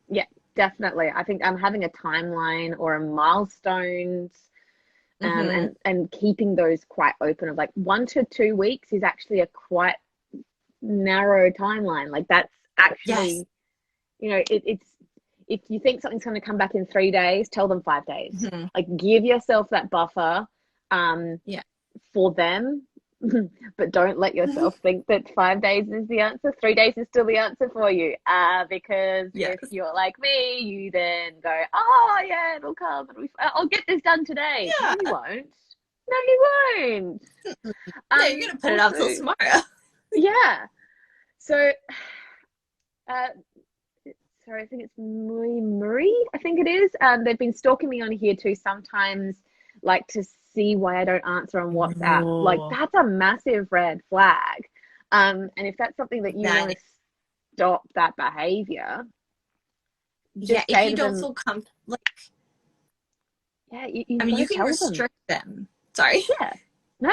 Yeah, definitely. I think I'm having a timeline or a milestones and keeping those quite open of like 1 to 2 weeks is actually a quite narrow timeline. Like that's actually, it's if you think something's going to come back in 3 days, tell them 5 days. Like give yourself that buffer for them. But don't let yourself think that 5 days is the answer. 3 days is still the answer for you. Because if you're like me, you then go, oh yeah, it'll come. I'll get this done today. Yeah. No, you won't. No, you won't. No, you're gonna put it out till tomorrow. Yeah. So, sorry, I think it's Marie. I think it is. They've been stalking me on here too. Sometimes, like to see why I don't answer on WhatsApp. Like that's a massive red flag. And if that's something that you want to stop that behavior, if you don't feel comfortable, like, you I mean, you can tell restrict them. Sorry. Yeah. No.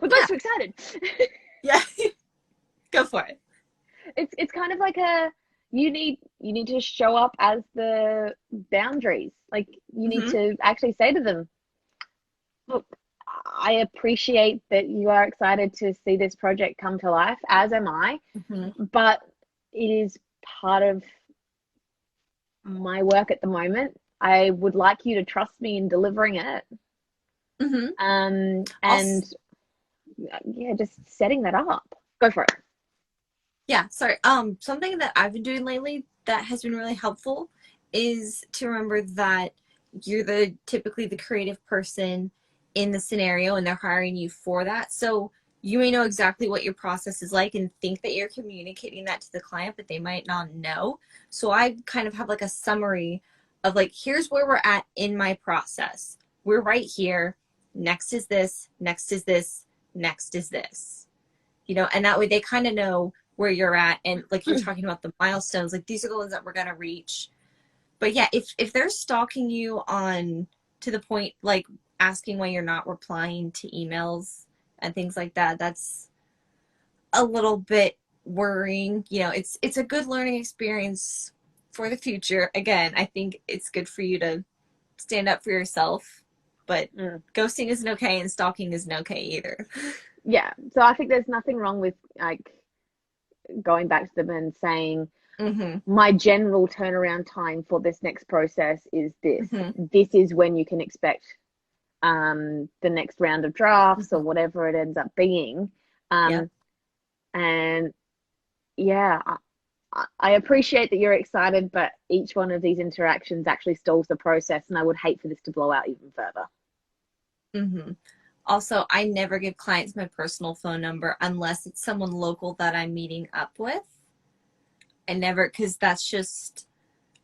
We're both too excited. Yeah. Go for it. It's kind of like you need to show up as the boundaries. Like you need to actually say to them, look, I appreciate that you are excited to see this project come to life, as am I, but it is part of my work at the moment. I would like you to trust me in delivering it. And just setting that up. Go for it. Yeah, sorry. Something that I've been doing lately that has been really helpful is to remember that you're typically the creative person in the scenario and they're hiring you for that. So you may know exactly what your process is like and think that you're communicating that to the client, but they might not know. So I kind of have like a summary of like, here's where we're at in my process. We're right here. Next is this, next is this, next is this. And that way they kind of know where you're at. And like you're talking about the milestones, like these are the ones that we're going to reach. But yeah, if they're stalking you on to the point, like asking why you're not replying to emails and things like that, that's a little bit worrying. It's a good learning experience for the future. Again, I think it's good for you to stand up for yourself, but ghosting isn't okay and stalking isn't okay either. Yeah. So I think there's nothing wrong with like going back to them and saying, my general turnaround time for this next process is this. This is when you can expect the next round of drafts or whatever it ends up being. And yeah, I appreciate that you're excited, but each one of these interactions actually stalls the process, and I would hate for this to blow out even further. Also, I never give clients my personal phone number unless it's someone local that I'm meeting up with. I never, because that's just,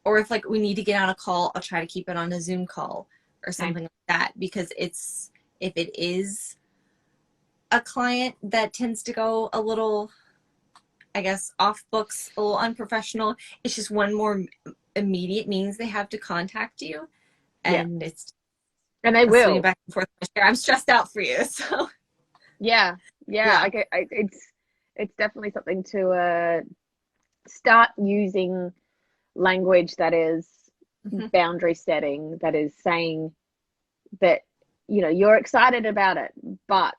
or if like we need to get on a call, I'll try to keep it on a Zoom call or something like that, because if it is a client that tends to go a little I guess, off books, a little unprofessional. It's just one more immediate means they have to contact you. Yeah. And it's And they swinging will. back and forth. I'm stressed out for you. So, Yeah. yeah. It's definitely something to start using language that is Mhm. boundary setting, that is saying that, you know, you're excited about it, but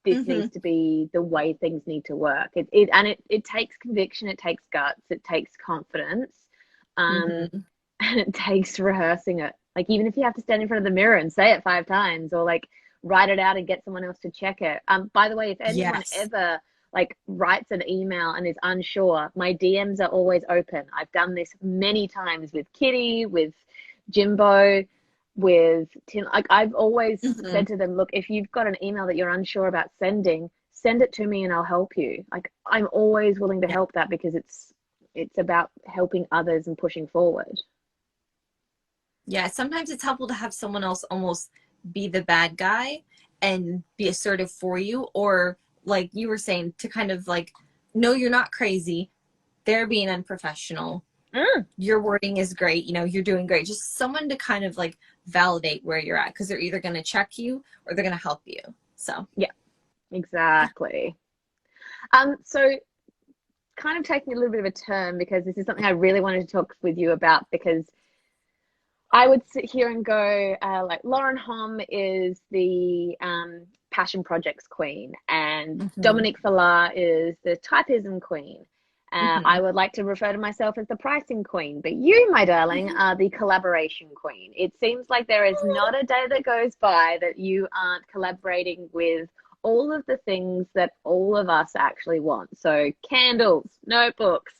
this needs Mhm. to be the way things need to work. It takes conviction, it takes guts, it takes confidence, Mhm. and it takes rehearsing it. Like, even if you have to stand in front of the mirror and say it 5 times, or like write it out and get someone else to check it. By the way, if anyone Yes. ever like writes an email and is unsure, my DMs are always open. I've done this many times with Kitty, with Jimbo, with Tim. Like, I've always Mhm. said to them, look, if you've got an email that you're unsure about sending, send it to me and I'll help you. Like, I'm always willing to Yeah. help that, because it's about helping others and pushing forward. Yeah. Sometimes it's helpful to have someone else almost be the bad guy and be assertive for you, or like you were saying, to kind of like, no, you're not crazy. They're being unprofessional. Mm, Your wording is great. You know, you're doing great. Just someone to kind of like validate where you're at, because they're either going to check you or they're going to help you. So, yeah, yeah. exactly. So kind of taking a little bit of a turn, because this is something I really wanted to talk with you about, because I would sit here and go, like, Lauren Hom is the passion projects queen, and Mm-hmm. Dominique Fallar is the typism queen. Mm-hmm. I would like to refer to myself as the pricing queen, but you, my darling, are the collaboration queen. It seems like there is not a day that goes by that you aren't collaborating with all of the things that all of us actually want. So candles, notebooks,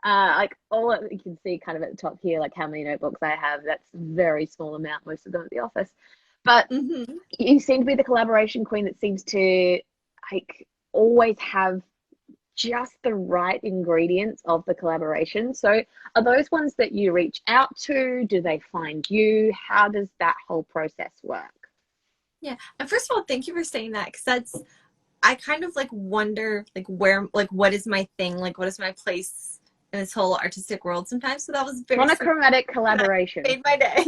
like, all you can see kind of at the top here, like how many notebooks I have. That's a very small amount, most of them at the office. But Mm-hmm. you seem to be the collaboration queen that seems to, like, always have just the right ingredients of the collaboration. So are those ones that you reach out to? Do they find you? How does that whole process work? Yeah. And first of all, thank you for saying that, because that's, I kind of like wonder like where, like what is my thing, like what is my place in this whole artistic world sometimes. So that was very sweet. Monochromatic That collaboration. made my day.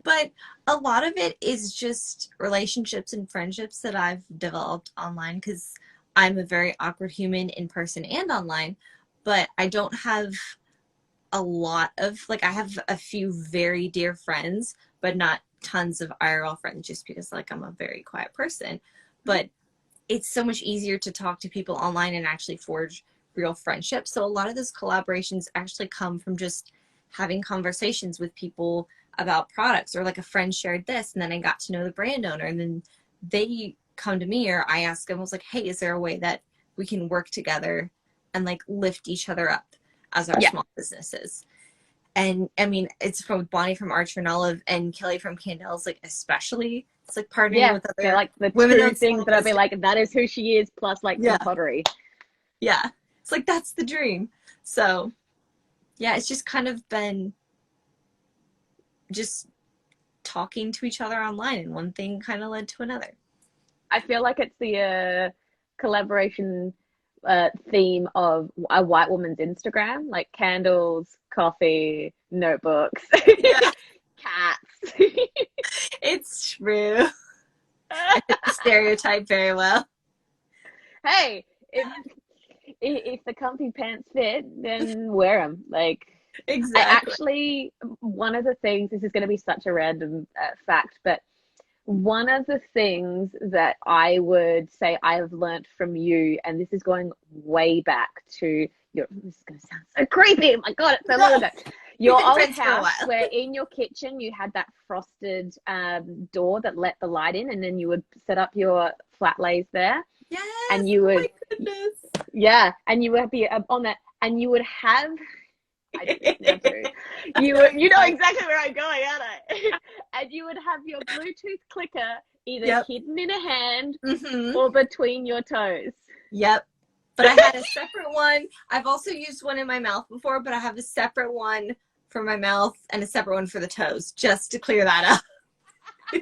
But a lot of it is just relationships and friendships that I've developed online, because I'm a very awkward human in person and online. But I don't have a lot of, like, I have a few very dear friends, but not tons of IRL friends, just because like I'm a very quiet person. But it's so much easier to talk to people online and actually forge real friendships. So a lot of those collaborations actually come from just having conversations with people about products, or like a friend shared this and then I got to know the brand owner, and then they come to me, or I ask them, I was like, hey, is there a way that we can work together and like lift each other up as our Yeah. small businesses? And I mean, it's from Bonnie from Archer and Olive and Kelly from Candles, like especially it's like partnering Yeah, with they're other like the two women-owned things small that I'd be business. like, that is who she is, plus like Yeah. some pottery. Yeah. It's like that's the dream. So yeah, it's just kind of been just talking to each other online, and one thing kind of led to another. I feel like it's the collaboration theme of a white woman's Instagram, like candles, coffee, notebooks, Yeah, cats. it's true. I fit the stereotype very well. Hey, if the comfy pants fit, then wear them. Like, I Exactly. actually, one of the things, this is going to be such a random fact, but one of the things that I would say I've learned from you, and this is going way back to your, this is going to sound so creepy. Oh my God, it's so long No, ago. we've Your been old friends for a house, while. where in your kitchen you had that frosted door that let the light in, and then you would set up your flat lays there, Yes. and you Oh my would, goodness. yeah, and you would be on that, and you would have, I do this now too. I know You know exactly. exactly where I'm going, aren't I? And you would have your Bluetooth clicker either Yep. hidden in a hand Mm-hmm. or between your toes. Yep. But I had a separate one. I've also used one in my mouth before, but I have a separate one for my mouth and a separate one for the toes, just to clear that up.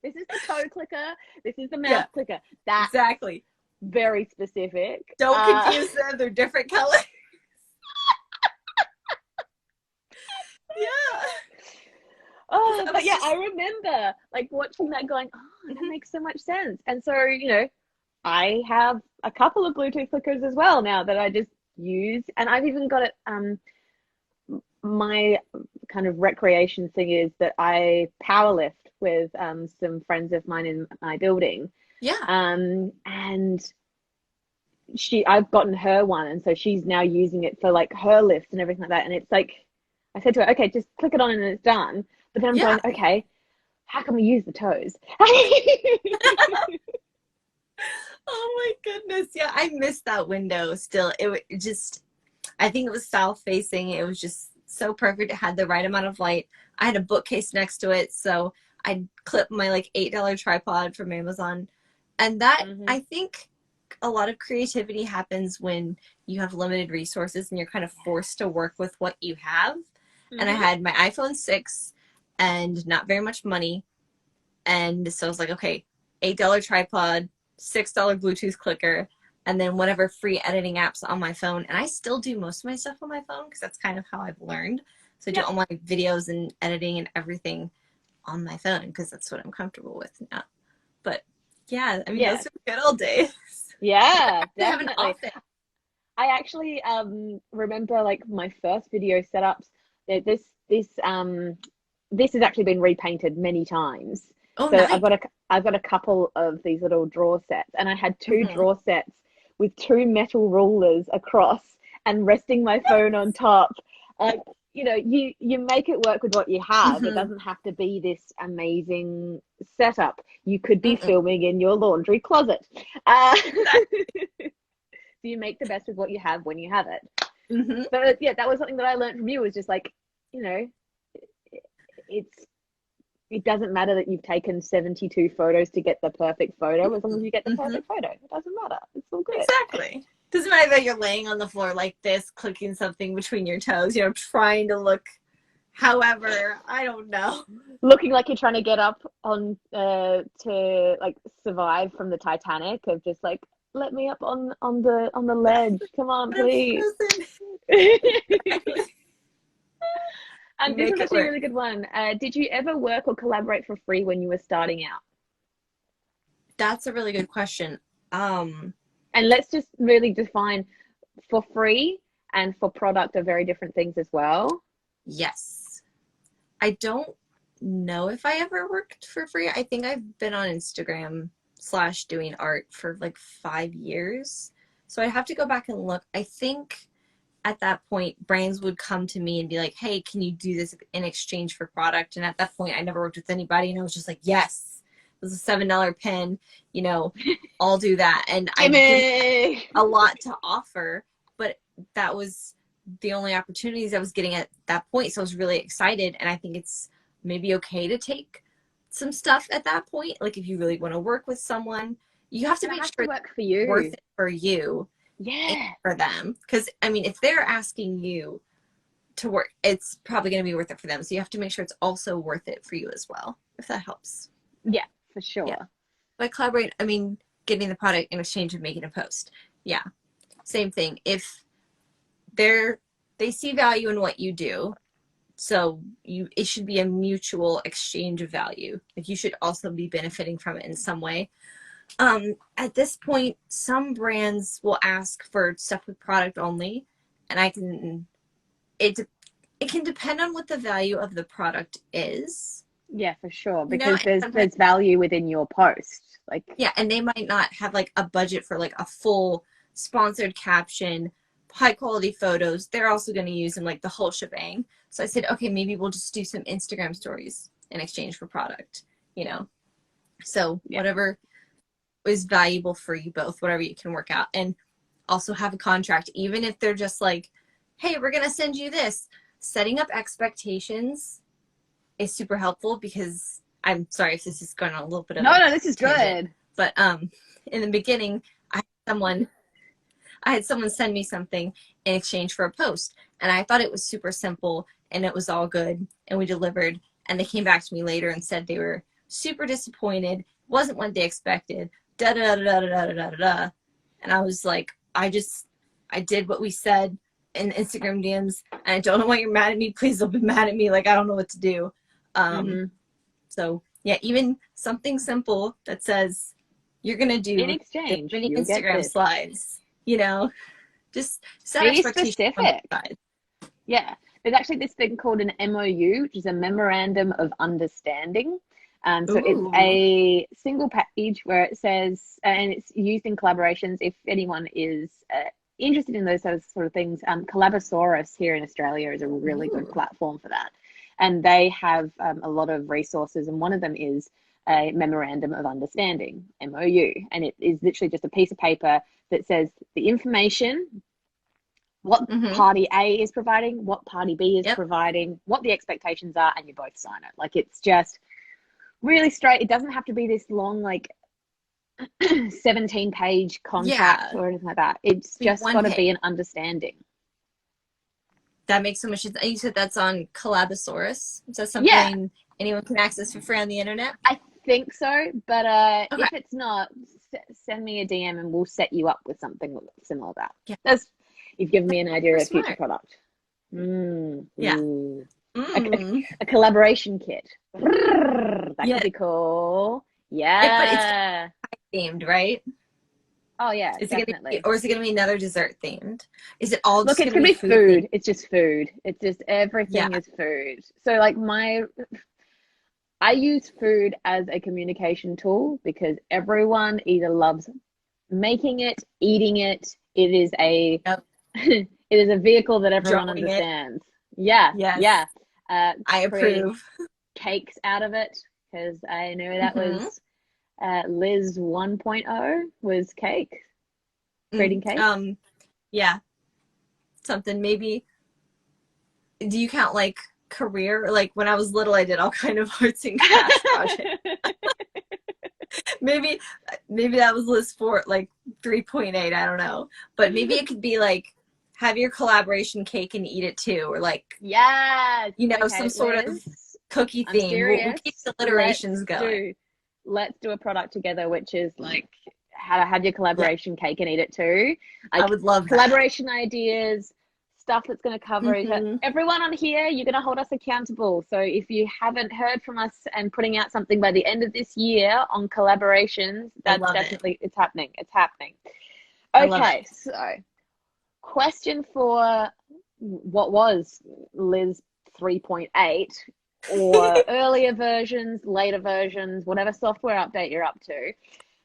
This is the toe clicker. This is the mouth Yeah, clicker. That exactly. very specific. Don't confuse them. They're different colors. Yeah. Oh, but yeah, I remember like watching that going, oh, that makes so much sense. And so, you know, I have a couple of Bluetooth clickers as well now that I just use. And I've even got it, my kind of recreation thing is that I power lift with some friends of mine in my building. Yeah. And I've gotten her one, and so she's now using it for like her lifts and everything like that. And it's like, I said to her, okay, just click it on and it's done. But then I'm going, okay, how can we use the toes? Oh my goodness. Yeah, I missed that window still. It just, I think it was south facing. It was just so perfect. It had the right amount of light. I had a bookcase next to it, so I clipped my like $8 tripod from Amazon. And that, I think a lot of creativity happens when you have limited resources and you're kind of forced to work with what you have. And I had my iPhone 6 and not very much money. And so I was like, okay, $8 tripod, $6 Bluetooth clicker, and then whatever free editing apps on my phone. And I still do most of my stuff on my phone because that's kind of how I've learned. So I do all my videos and editing and everything on my phone because that's what I'm comfortable with now. But yeah, I mean, those are good old days. Yeah, definitely. I actually remember like my first video setups. This has actually been repainted many times. Oh, so nice. I've got a couple of these little drawer sets, and I had two drawer sets with two metal rulers across and resting my phone on top. Like, you know, you make it work with what you have. It doesn't have to be this amazing setup. You could be filming in your laundry closet. So you make the best with what you have when you have it. But yeah, that was something that I learned from you, was just like, you know, it doesn't matter that you've taken 72 photos to get the perfect photo. As long as you get the perfect photo, it doesn't matter. It's all good. Exactly. Doesn't matter that you're laying on the floor like this, clicking something between your toes, you know, trying to look however, I don't know. Looking like you're trying to get up on to like survive from the Titanic, of just like, let me up on the ledge. Come on, please. And this is actually a really good one. Did you ever work or collaborate for free when you were starting out? That's a really good question. And let's just really define, for free and for product are very different things as well. Yes. I don't know if I ever worked for free. I think I've been on Instagram / doing art for like 5 years. So I'd have to go back and look. I think at that point, brands would come to me and be like, hey, can you do this in exchange for product? And at that point, I never worked with anybody. And I was just like, yes, it was a $7 pen, you know, I'll do that. And I had a lot to offer, but that was the only opportunities I was getting at that point. So I was really excited. And I think it's maybe okay to take some stuff at that point. Like if you really want to work with someone, you have to make sure it's worth it for you. Yeah, for them, because I mean, if they're asking you to work, it's probably going to be worth it for them. So you have to make sure it's also worth it for you as well, if that helps. Yeah, for sure. Yeah. By collaborate, I mean getting the product in exchange of making a post. Yeah, same thing. If they see value in what you do, so it should be a mutual exchange of value. Like you should also be benefiting from it in some way. At this point, some brands will ask for stuff with product only, and it can depend on what the value of the product is. Yeah, for sure, because there's value within your post. Like, yeah, and they might not have like a budget for like a full sponsored caption, high quality photos. They're also going to use them like the whole shebang. So I said, okay, maybe we'll just do some Instagram stories in exchange for product, you know? So whatever is valuable for you both, whatever you can work out. And also have a contract, even if they're just like, hey, we're going to send you this. Setting up expectations is super helpful, because I'm sorry if this is going on a little bit of no, this is tangent, good. But in the beginning, I had someone send me something in exchange for a post, and I thought it was super simple and it was all good, and we delivered, and they came back to me later and said they were super disappointed, wasn't what they expected, da da da da da da da da. And I was like, I did what we said in Instagram DMs, and I don't know why you're mad at me. Please don't be mad at me. Like, I don't know what to do. So yeah, even something simple that says you're going to do in exchange, many you'll get Instagram this. slides, you know, just set Be expectations on specific. both sides. Yeah, there's actually this thing called an MOU, which is a memorandum of understanding. So it's Ooh. a single page where it says, and it's used in collaborations. If anyone is interested in those sort of things, Collabosaurus here in Australia is a really good platform for that. And they have a lot of resources, and one of them is a memorandum of understanding, MOU. And it is literally just a piece of paper that says the information, what party A is providing, what party B is providing, what the expectations are, and you both sign it. Like, it's just really straight. It doesn't have to be this long, like 17-page contract or anything like that. It's just got to be an understanding. That makes so much sense. You said that's on Collabosaurus. Is that something anyone can access for free on the internet? I think so, but if it's not, send me a DM and we'll set you up with something similar to that. Yeah. You've given me an idea of a future product. A collaboration kit. That could be cool. Yeah. But it's themed, right? Oh yeah, is definitely. Or is it going to be another dessert themed? Is it all? Look, it's going to be food. It's just food. It's just everything is food. So like I use food as a communication tool because everyone either loves making it, eating it. It is a it is a vehicle that everyone understands. Yeah. I approve. Cakes out of it because I know that was Liz 1.0 was cake. Creating cake. Something maybe. Do you count like career? Like when I was little, I did all kind of arts and crafts projects. maybe that was Liz 4, like 3.8. I don't know, but maybe it could be like have your collaboration cake and eat it too, or like some sort of cookie theme. We'll keep the alliterations going. Let's do a product together, which is like how to have your collaboration cake and eat it too. Like, I would love collaboration ideas, stuff that's going to cover everyone on here. You're going to hold us accountable. So if you haven't heard from us and putting out something by the end of this year on collaborations, that's definitely it's happening. It's happening. Okay, so question for what was Liz 3.8 or earlier versions, later versions, whatever software update you're up to.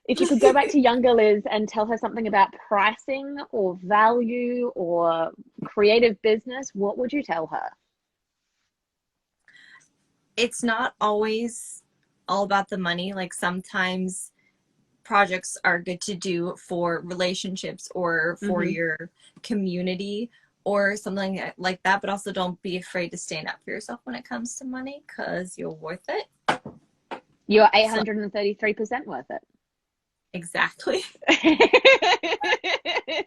If you could go back to younger Liz and tell her something about pricing or value or creative business, what would you tell her? It's not always all about the money. Like sometimes projects are good to do for relationships or for your community or something like that, but also don't be afraid to stand up for yourself when it comes to money because you're worth it. You're 833% worth it. Exactly.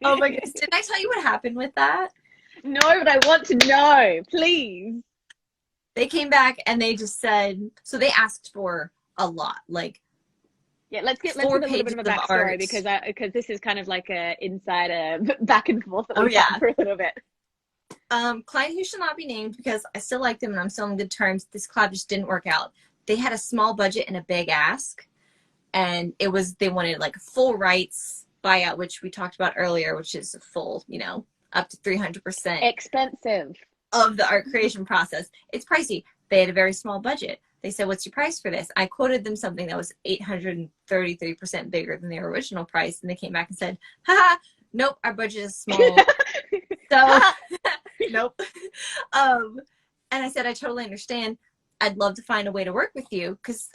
Oh my goodness. Didn't I tell you what happened with that? No, but I want to know. Please. They came back and they just said, so they asked for a lot. Like, let's give a little bit of a backstory because this is kind of like a insider back and forth that we've had for a little bit. Client who shall not be named because I still like them and I'm still on good terms. This collab just didn't work out. They had a small budget and a big ask. And they wanted like full rights buyout, which we talked about earlier, which is full, up to 300%. Expensive. Of the art creation process. It's pricey. They had a very small budget. They said, what's your price for this? I quoted them something that was 833% bigger than their original price. And they came back and said, haha, nope, our budget is small. So, nope. And I said, I totally understand. I'd love to find a way to work with you. Because,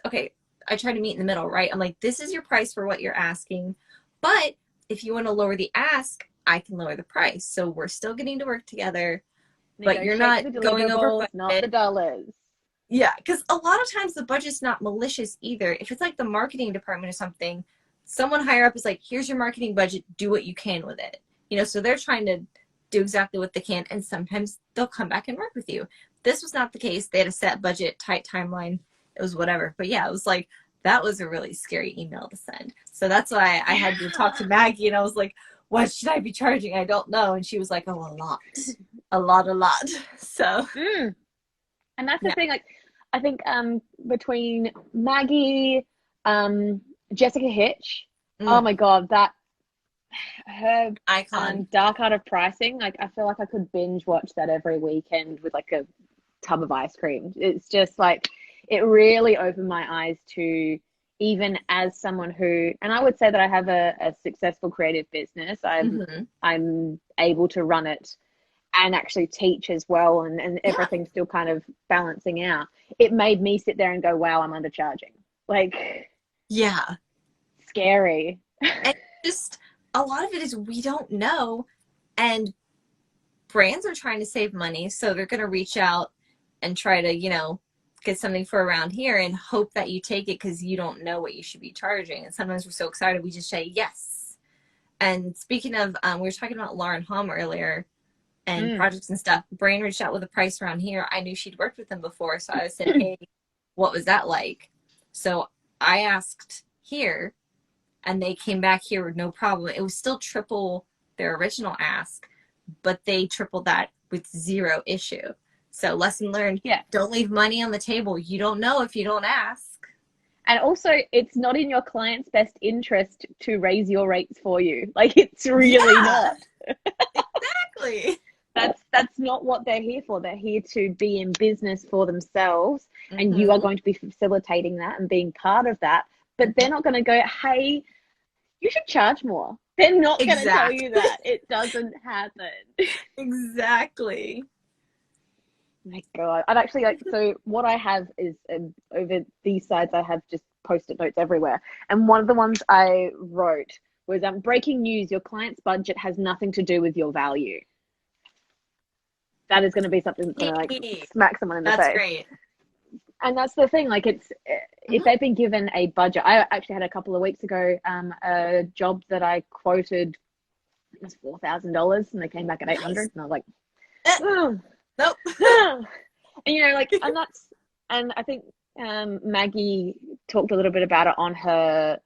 I try to meet in the middle, right? I'm like, this is your price for what you're asking. But if you want to lower the ask, I can lower the price. So we're still getting to work together. But you're not going over budget. Not the dollars. Yeah, because a lot of times the budget's not malicious either. If it's like the marketing department or something, someone higher up is like, here's your marketing budget, do what you can with it. So they're trying to do exactly what they can, and sometimes they'll come back and work with you. This was not the case. They had a set budget, tight timeline. It was whatever. But yeah, it was like that was a really scary email to send. So that's why I had to talk to Maggie, and I was like, what should I be charging? I don't know. And she was like, oh, a lot. So. And that's the thing, like, I think between Maggie, Jessica Hitch, oh my God, her icon. Dark Art of Pricing, like, I feel like I could binge watch that every weekend with like a tub of ice cream. It's just like, it really opened my eyes to, even as someone who, and I would say that I have a successful creative business. I'm able to run it and actually teach as well, and everything's still kind of balancing out. It made me sit there and go, wow, I'm undercharging. Like, yeah, scary. And just a lot of it is we don't know, and brands are trying to save money, so they're going to reach out and try to, you know, get something for around here and hope that you take it because you don't know what you should be charging. And sometimes we're so excited we just say yes. And speaking of, we were talking about Lauren Hom earlier and projects and stuff. Brain reached out with a price around here. I knew she'd worked with them before, so I said, hey, what was that like? So I asked here, and they came back here with no problem. It was still triple their original ask, but they tripled that with zero issue. So lesson learned, don't leave money on the table. You don't know if you don't ask. And also, it's not in your client's best interest to raise your rates for you. Like, it's really not. Exactly. That's not what they're here for. They're here to be in business for themselves, and you are going to be facilitating that and being part of that. But they're not going to go, hey, you should charge more. They're not going to tell you that. It doesn't happen. Exactly. My God. I've actually, like, so what I have is over these sides, I have just post-it notes everywhere. And one of the ones I wrote was, breaking news, your client's budget has nothing to do with your value. That is going to be something that's going to, like, smack someone in the face. That's great. And that's the thing, like, it's, if they've been given a budget, I actually had a couple of weeks ago, a job that I quoted, it was $4,000, and they came back at 800, and I was like, oh. Nope. And, you know, like, and I think Maggie talked a little bit about it on her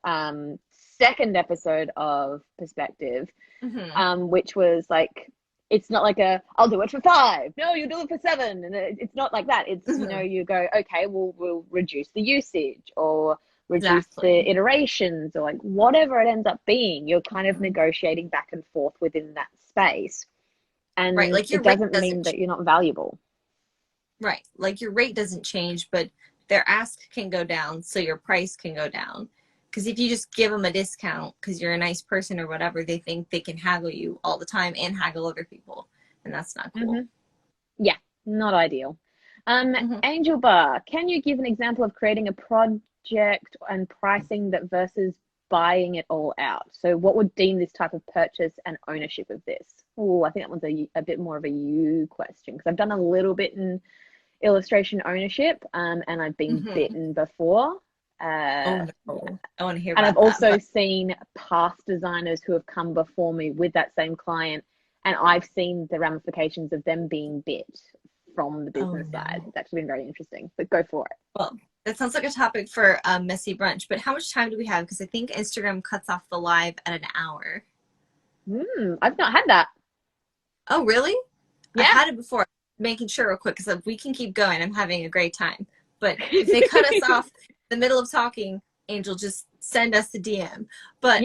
second episode of Perspective, which was like, it's not like I'll do it for 5. No, you do it for 7. And it's not like that. It's, you know, you go, okay, we'll reduce the usage or reduce the iterations or like whatever it ends up being. You're kind of negotiating back and forth within that space. And like it doesn't mean that you're not valuable. Right. Like your rate doesn't change, but their ask can go down, so your price can go down. Because if you just give them a discount because you're a nice person or whatever, they think they can haggle you all the time and haggle other people. And that's not cool. Yeah, not ideal. Angel Bar, can you give an example of creating a project and pricing that versus buying it all out? So what would deem this type of purchase and ownership of this? Oh, I think that one's a bit more of a you question, because I've done a little bit in illustration ownership, and I've been bitten before. I want to hear about that. And I've also seen past designers who have come before me with that same client, and I've seen the ramifications of them being bit from the business side. It's actually been very interesting, but go for it. Well, that sounds like a topic for Messy Brunch, but how much time do we have? Because I think Instagram cuts off the live at an hour. I've not had that. Oh, really? Yeah. I've had it before. Making sure real quick, because if we can keep going, I'm having a great time. But if they cut us off in the middle of talking, Angel, just send us a DM. But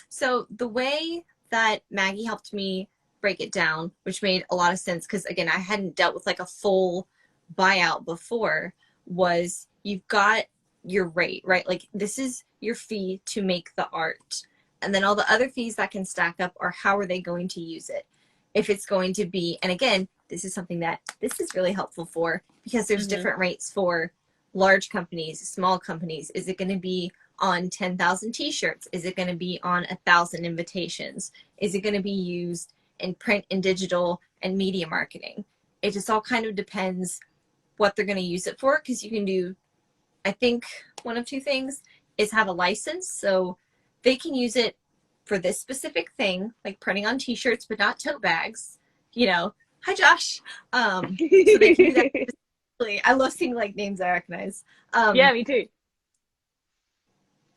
so the way that Maggie helped me break it down, which made a lot of sense, because again, I hadn't dealt with like a full buyout before, was you've got your rate, right? Like this is your fee to make the art. And then all the other fees that can stack up are how are they going to use it? If it's going to be, and again, this is something that this is really helpful for, because there's different rates for large companies, small companies. Is it going to be on 10,000 t-shirts? Is it going to be on 1,000 invitations? Is it going to be used in print and digital and media marketing? It just all kind of depends what they're going to use it for, because you can do, I think one of two things is have a license. So they can use it for this specific thing, like printing on t-shirts, but not tote bags, you know. Hi, Josh. So they can do that specifically. I love seeing like names I recognize. Yeah, me too.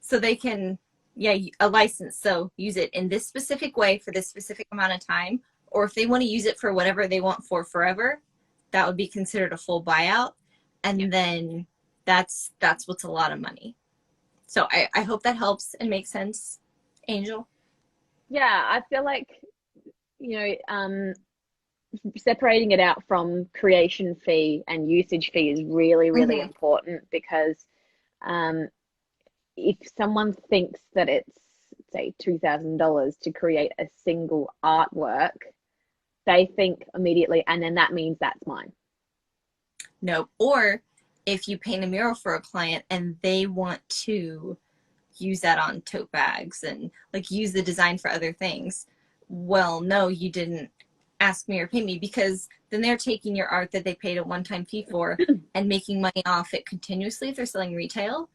so they can, yeah, a license. So use it in this specific way for this specific amount of time. Or if they want to use it for whatever they want for forever, that would be considered a full buyout. And then that's what's a lot of money. So I hope that helps and makes sense, Angel. Yeah, I feel like, separating it out from creation fee and usage fee is really, really important, because if someone thinks that it's, say, $2,000 to create a single artwork, they think immediately, and then that means that's mine. No. Or if you paint a mural for a client and they want to use that on tote bags and like use the design for other things, well, no, you didn't ask me or pay me, because then they're taking your art that they paid a one-time fee for and making money off it continuously if they're selling retail.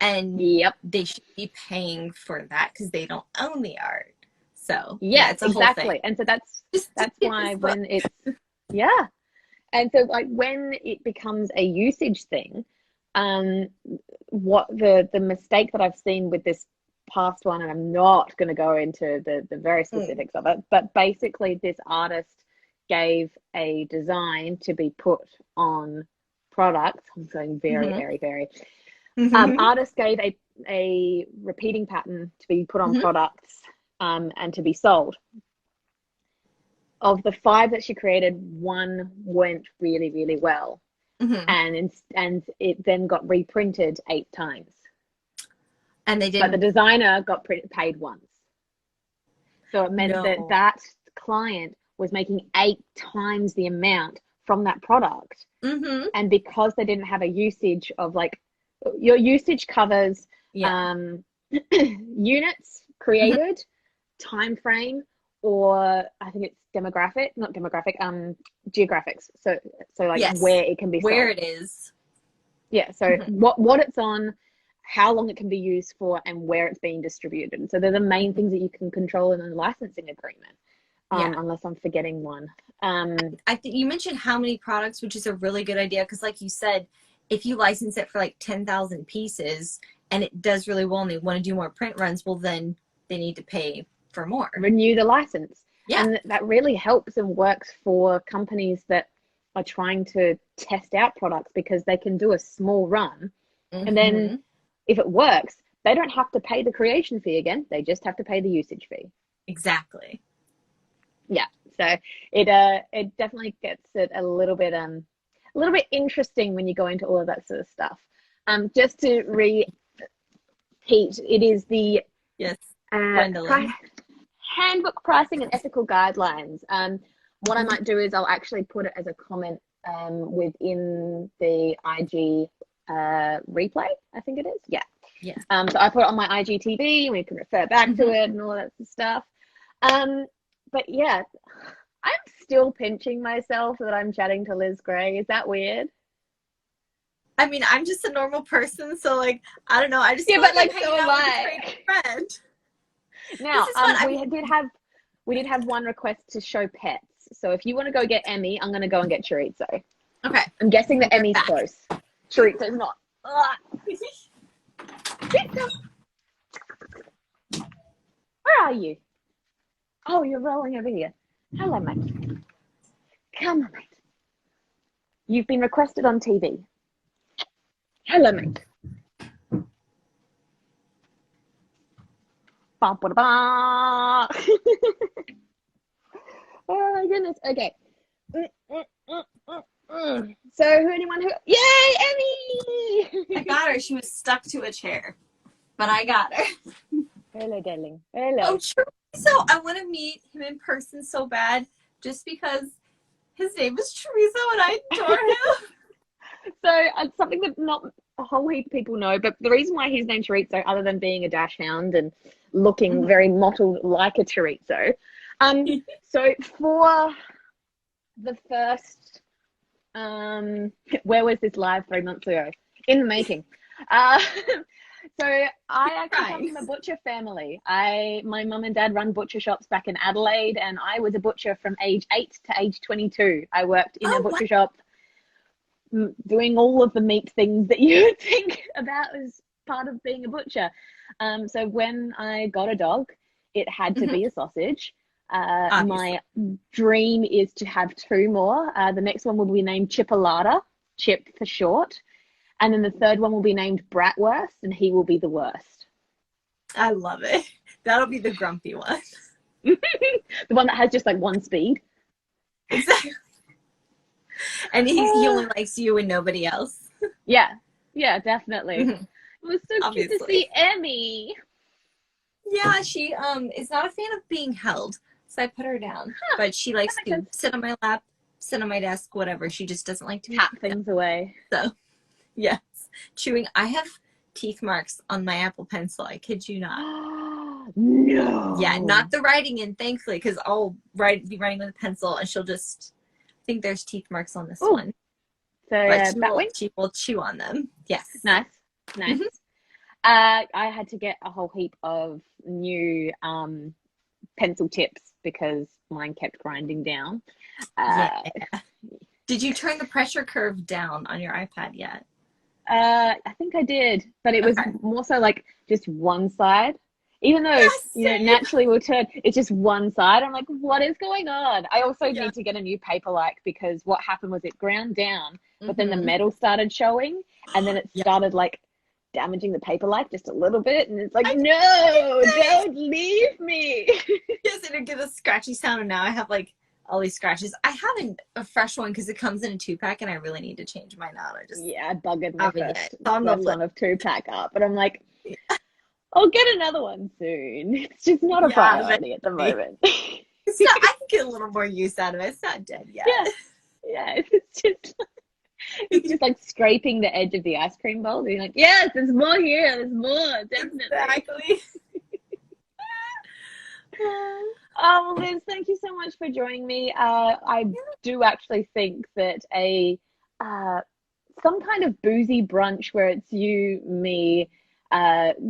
And they should be paying for that because they don't own the art. So yeah, it's a exactly. whole thing. And so that's why when it's and so like when it becomes a usage thing, what the mistake that I've seen with this past one, and I'm not going to go into the very specifics of it, but basically this artist gave a design to be put on products. I'm going very, very, very. Artist gave a repeating pattern to be put on products and to be sold. Of the 5 that she created, 1 went really, really well. And it then got reprinted 8 times. And they didn't. But the designer got paid once. So it meant that client was making 8 times the amount from that product. And because they didn't have a usage of, like, your usage covers units created, time frame, or I think it's geographics. So like where it can be sold. Where it is. Yeah, so what it's on, how long it can be used for, and where it's being distributed. So they're the main things that you can control in a licensing agreement, unless I'm forgetting one. I think you mentioned how many products, which is a really good idea, because like you said, if you license it for like 10,000 pieces and it does really well and they want to do more print runs, well, then they need to pay for more. Renew the license. Yeah. And that really helps and works for companies that are trying to test out products, because they can do a small run and then if it works, they don't have to pay the creation fee again. They just have to pay the usage fee. Exactly. Yeah. So it definitely gets it a little bit interesting when you go into all of that sort of stuff. Just to repeat, it is the handbook pricing and ethical guidelines. What I might do is I'll actually put it as a comment within the IG replay, I think it is. Yeah. So I put it on my IGTV and we can refer back to it and all that stuff. But yeah, I'm still pinching myself that I'm chatting to Liz Gray. Is that weird? I mean, I'm just a normal person, so like, I don't know. I just but like, I'm so am I. Friend. Now, we did have one request to show pets. So if you want to go get Emmy, I'm going to go and get Chorizo. Okay. I'm guessing that Emmy's close. Chorizo's not. Where are you? Oh, you're rolling over here. Hello, mate. Come on, mate. You've been requested on TV. Hello, mate. Ba, ba, ba. Oh my goodness. Okay. So yay, Emmy! I got her. She was stuck to a chair, but I got her. Hello, darling. Hello. Oh, Chorizo. I want to meet him in person so bad, just because his name is Chorizo and I adore him. So something that not a whole heap of people know, but the reason why he's named Chorizo, other than being a dash hound and looking very mottled like a chorizo, so for the first, where was this live 3 months ago? In the making. So I actually come from a butcher family. My mum and dad run butcher shops back in Adelaide, and I was a butcher from age 8 to age 22. I worked in a butcher shop doing all of the meat things that you would think about as part of being a butcher. So when I got a dog, it had to be a sausage. Obviously. My dream is to have two more. The next one will be named Chipolata, Chip for short. And then the third one will be named Bratwurst, and he will be the worst. I love it. That'll be the grumpy one. The one that has just like one speed. Exactly. And he only likes you and nobody else. Yeah, definitely. Mhm. It was so cute to Obviously. see Emmy. Yeah, she is not a fan of being held, so I put her down. But she likes That to makes sense. sit on my lap, sit on my desk, whatever. She just doesn't like to be Tap put down. things away. So, yes, chewing. I have teeth marks on my Apple Pencil. I kid you not. No. Yeah, not the writing in, thankfully, because I'll be writing with a pencil, and she'll just think there's teeth marks on this Ooh. one. So But Batwing? she will chew on them. Yes. Nice. Mhm. I had to get a whole heap of new pencil tips because mine kept grinding down. Yeah. Did you turn the pressure curve down on your iPad yet? I think I did, but it was Okay. more so like just one side. Even though, Yes, naturally we'll turn, it's just one side. I'm like, what is going on? I also Yeah. need to get a new paper like because what happened was it ground down, but then the Mhm. metal started showing and then it Yeah. started like damaging the paper like just a little bit. And it's like, no, don't leave me. Yes, and it gives a scratchy sound, and now I have like all these scratches. I have a fresh one because it comes in a 2-pack, and I really need to change mine out. I just Yeah, I buggered my haven't yet. It's on the first one of 2-pack up, but I'm like, I'll get another one soon. It's just not a priority at the moment. It's not, I can get a little more use out of it. It's not dead yet. Yeah, it's just like scraping the edge of the ice cream bowl. Being like, yes, there's more here. There's more, definitely. Exactly. Oh, well, Liz, thank you so much for joining me. I do actually think that some kind of boozy brunch where it's you, me,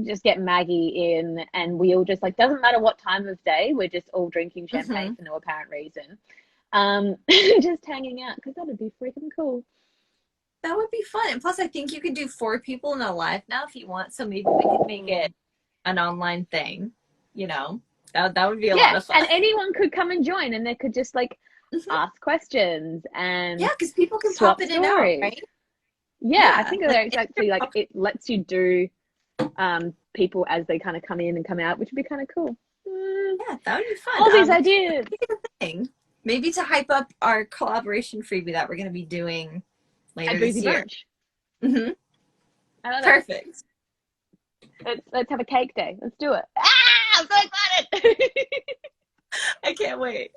just get Maggie in, and we all just like doesn't matter what time of day, we're just all drinking champagne for no apparent reason, just hanging out because that'd be freaking cool. That would be fun. And plus, I think you could do 4 people in a live now if you want. So maybe we could make it an online thing. That would be a lot of fun. And anyone could come and join, and they could just like ask questions and because people can swap pop in and stories. out, right? Yeah, I think it's actually like it lets you do people as they kind of come in and come out, which would be kind of cool. Yeah, that would be fun. All these ideas. Thing. Maybe to hype up our collaboration freebie that we're going to be doing later A this boozy year. brunch. I love Perfect. Let's have a cake day. Let's do it. I'm so excited. I can't wait.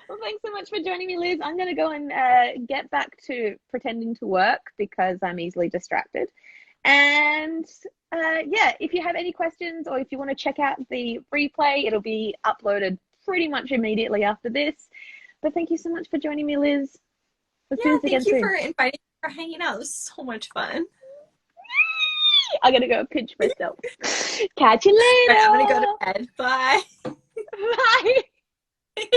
Well, thanks so much for joining me, Liz. I'm going to go and get back to pretending to work because I'm easily distracted. And if you have any questions or if you want to check out the replay, it'll be uploaded pretty much immediately after this. But thank you so much for joining me, Liz. Thank you for inviting me, for hanging out. It was so much fun. I'm going to go pinch myself. Catch you later. Right, I'm going to go to bed. Bye. Bye.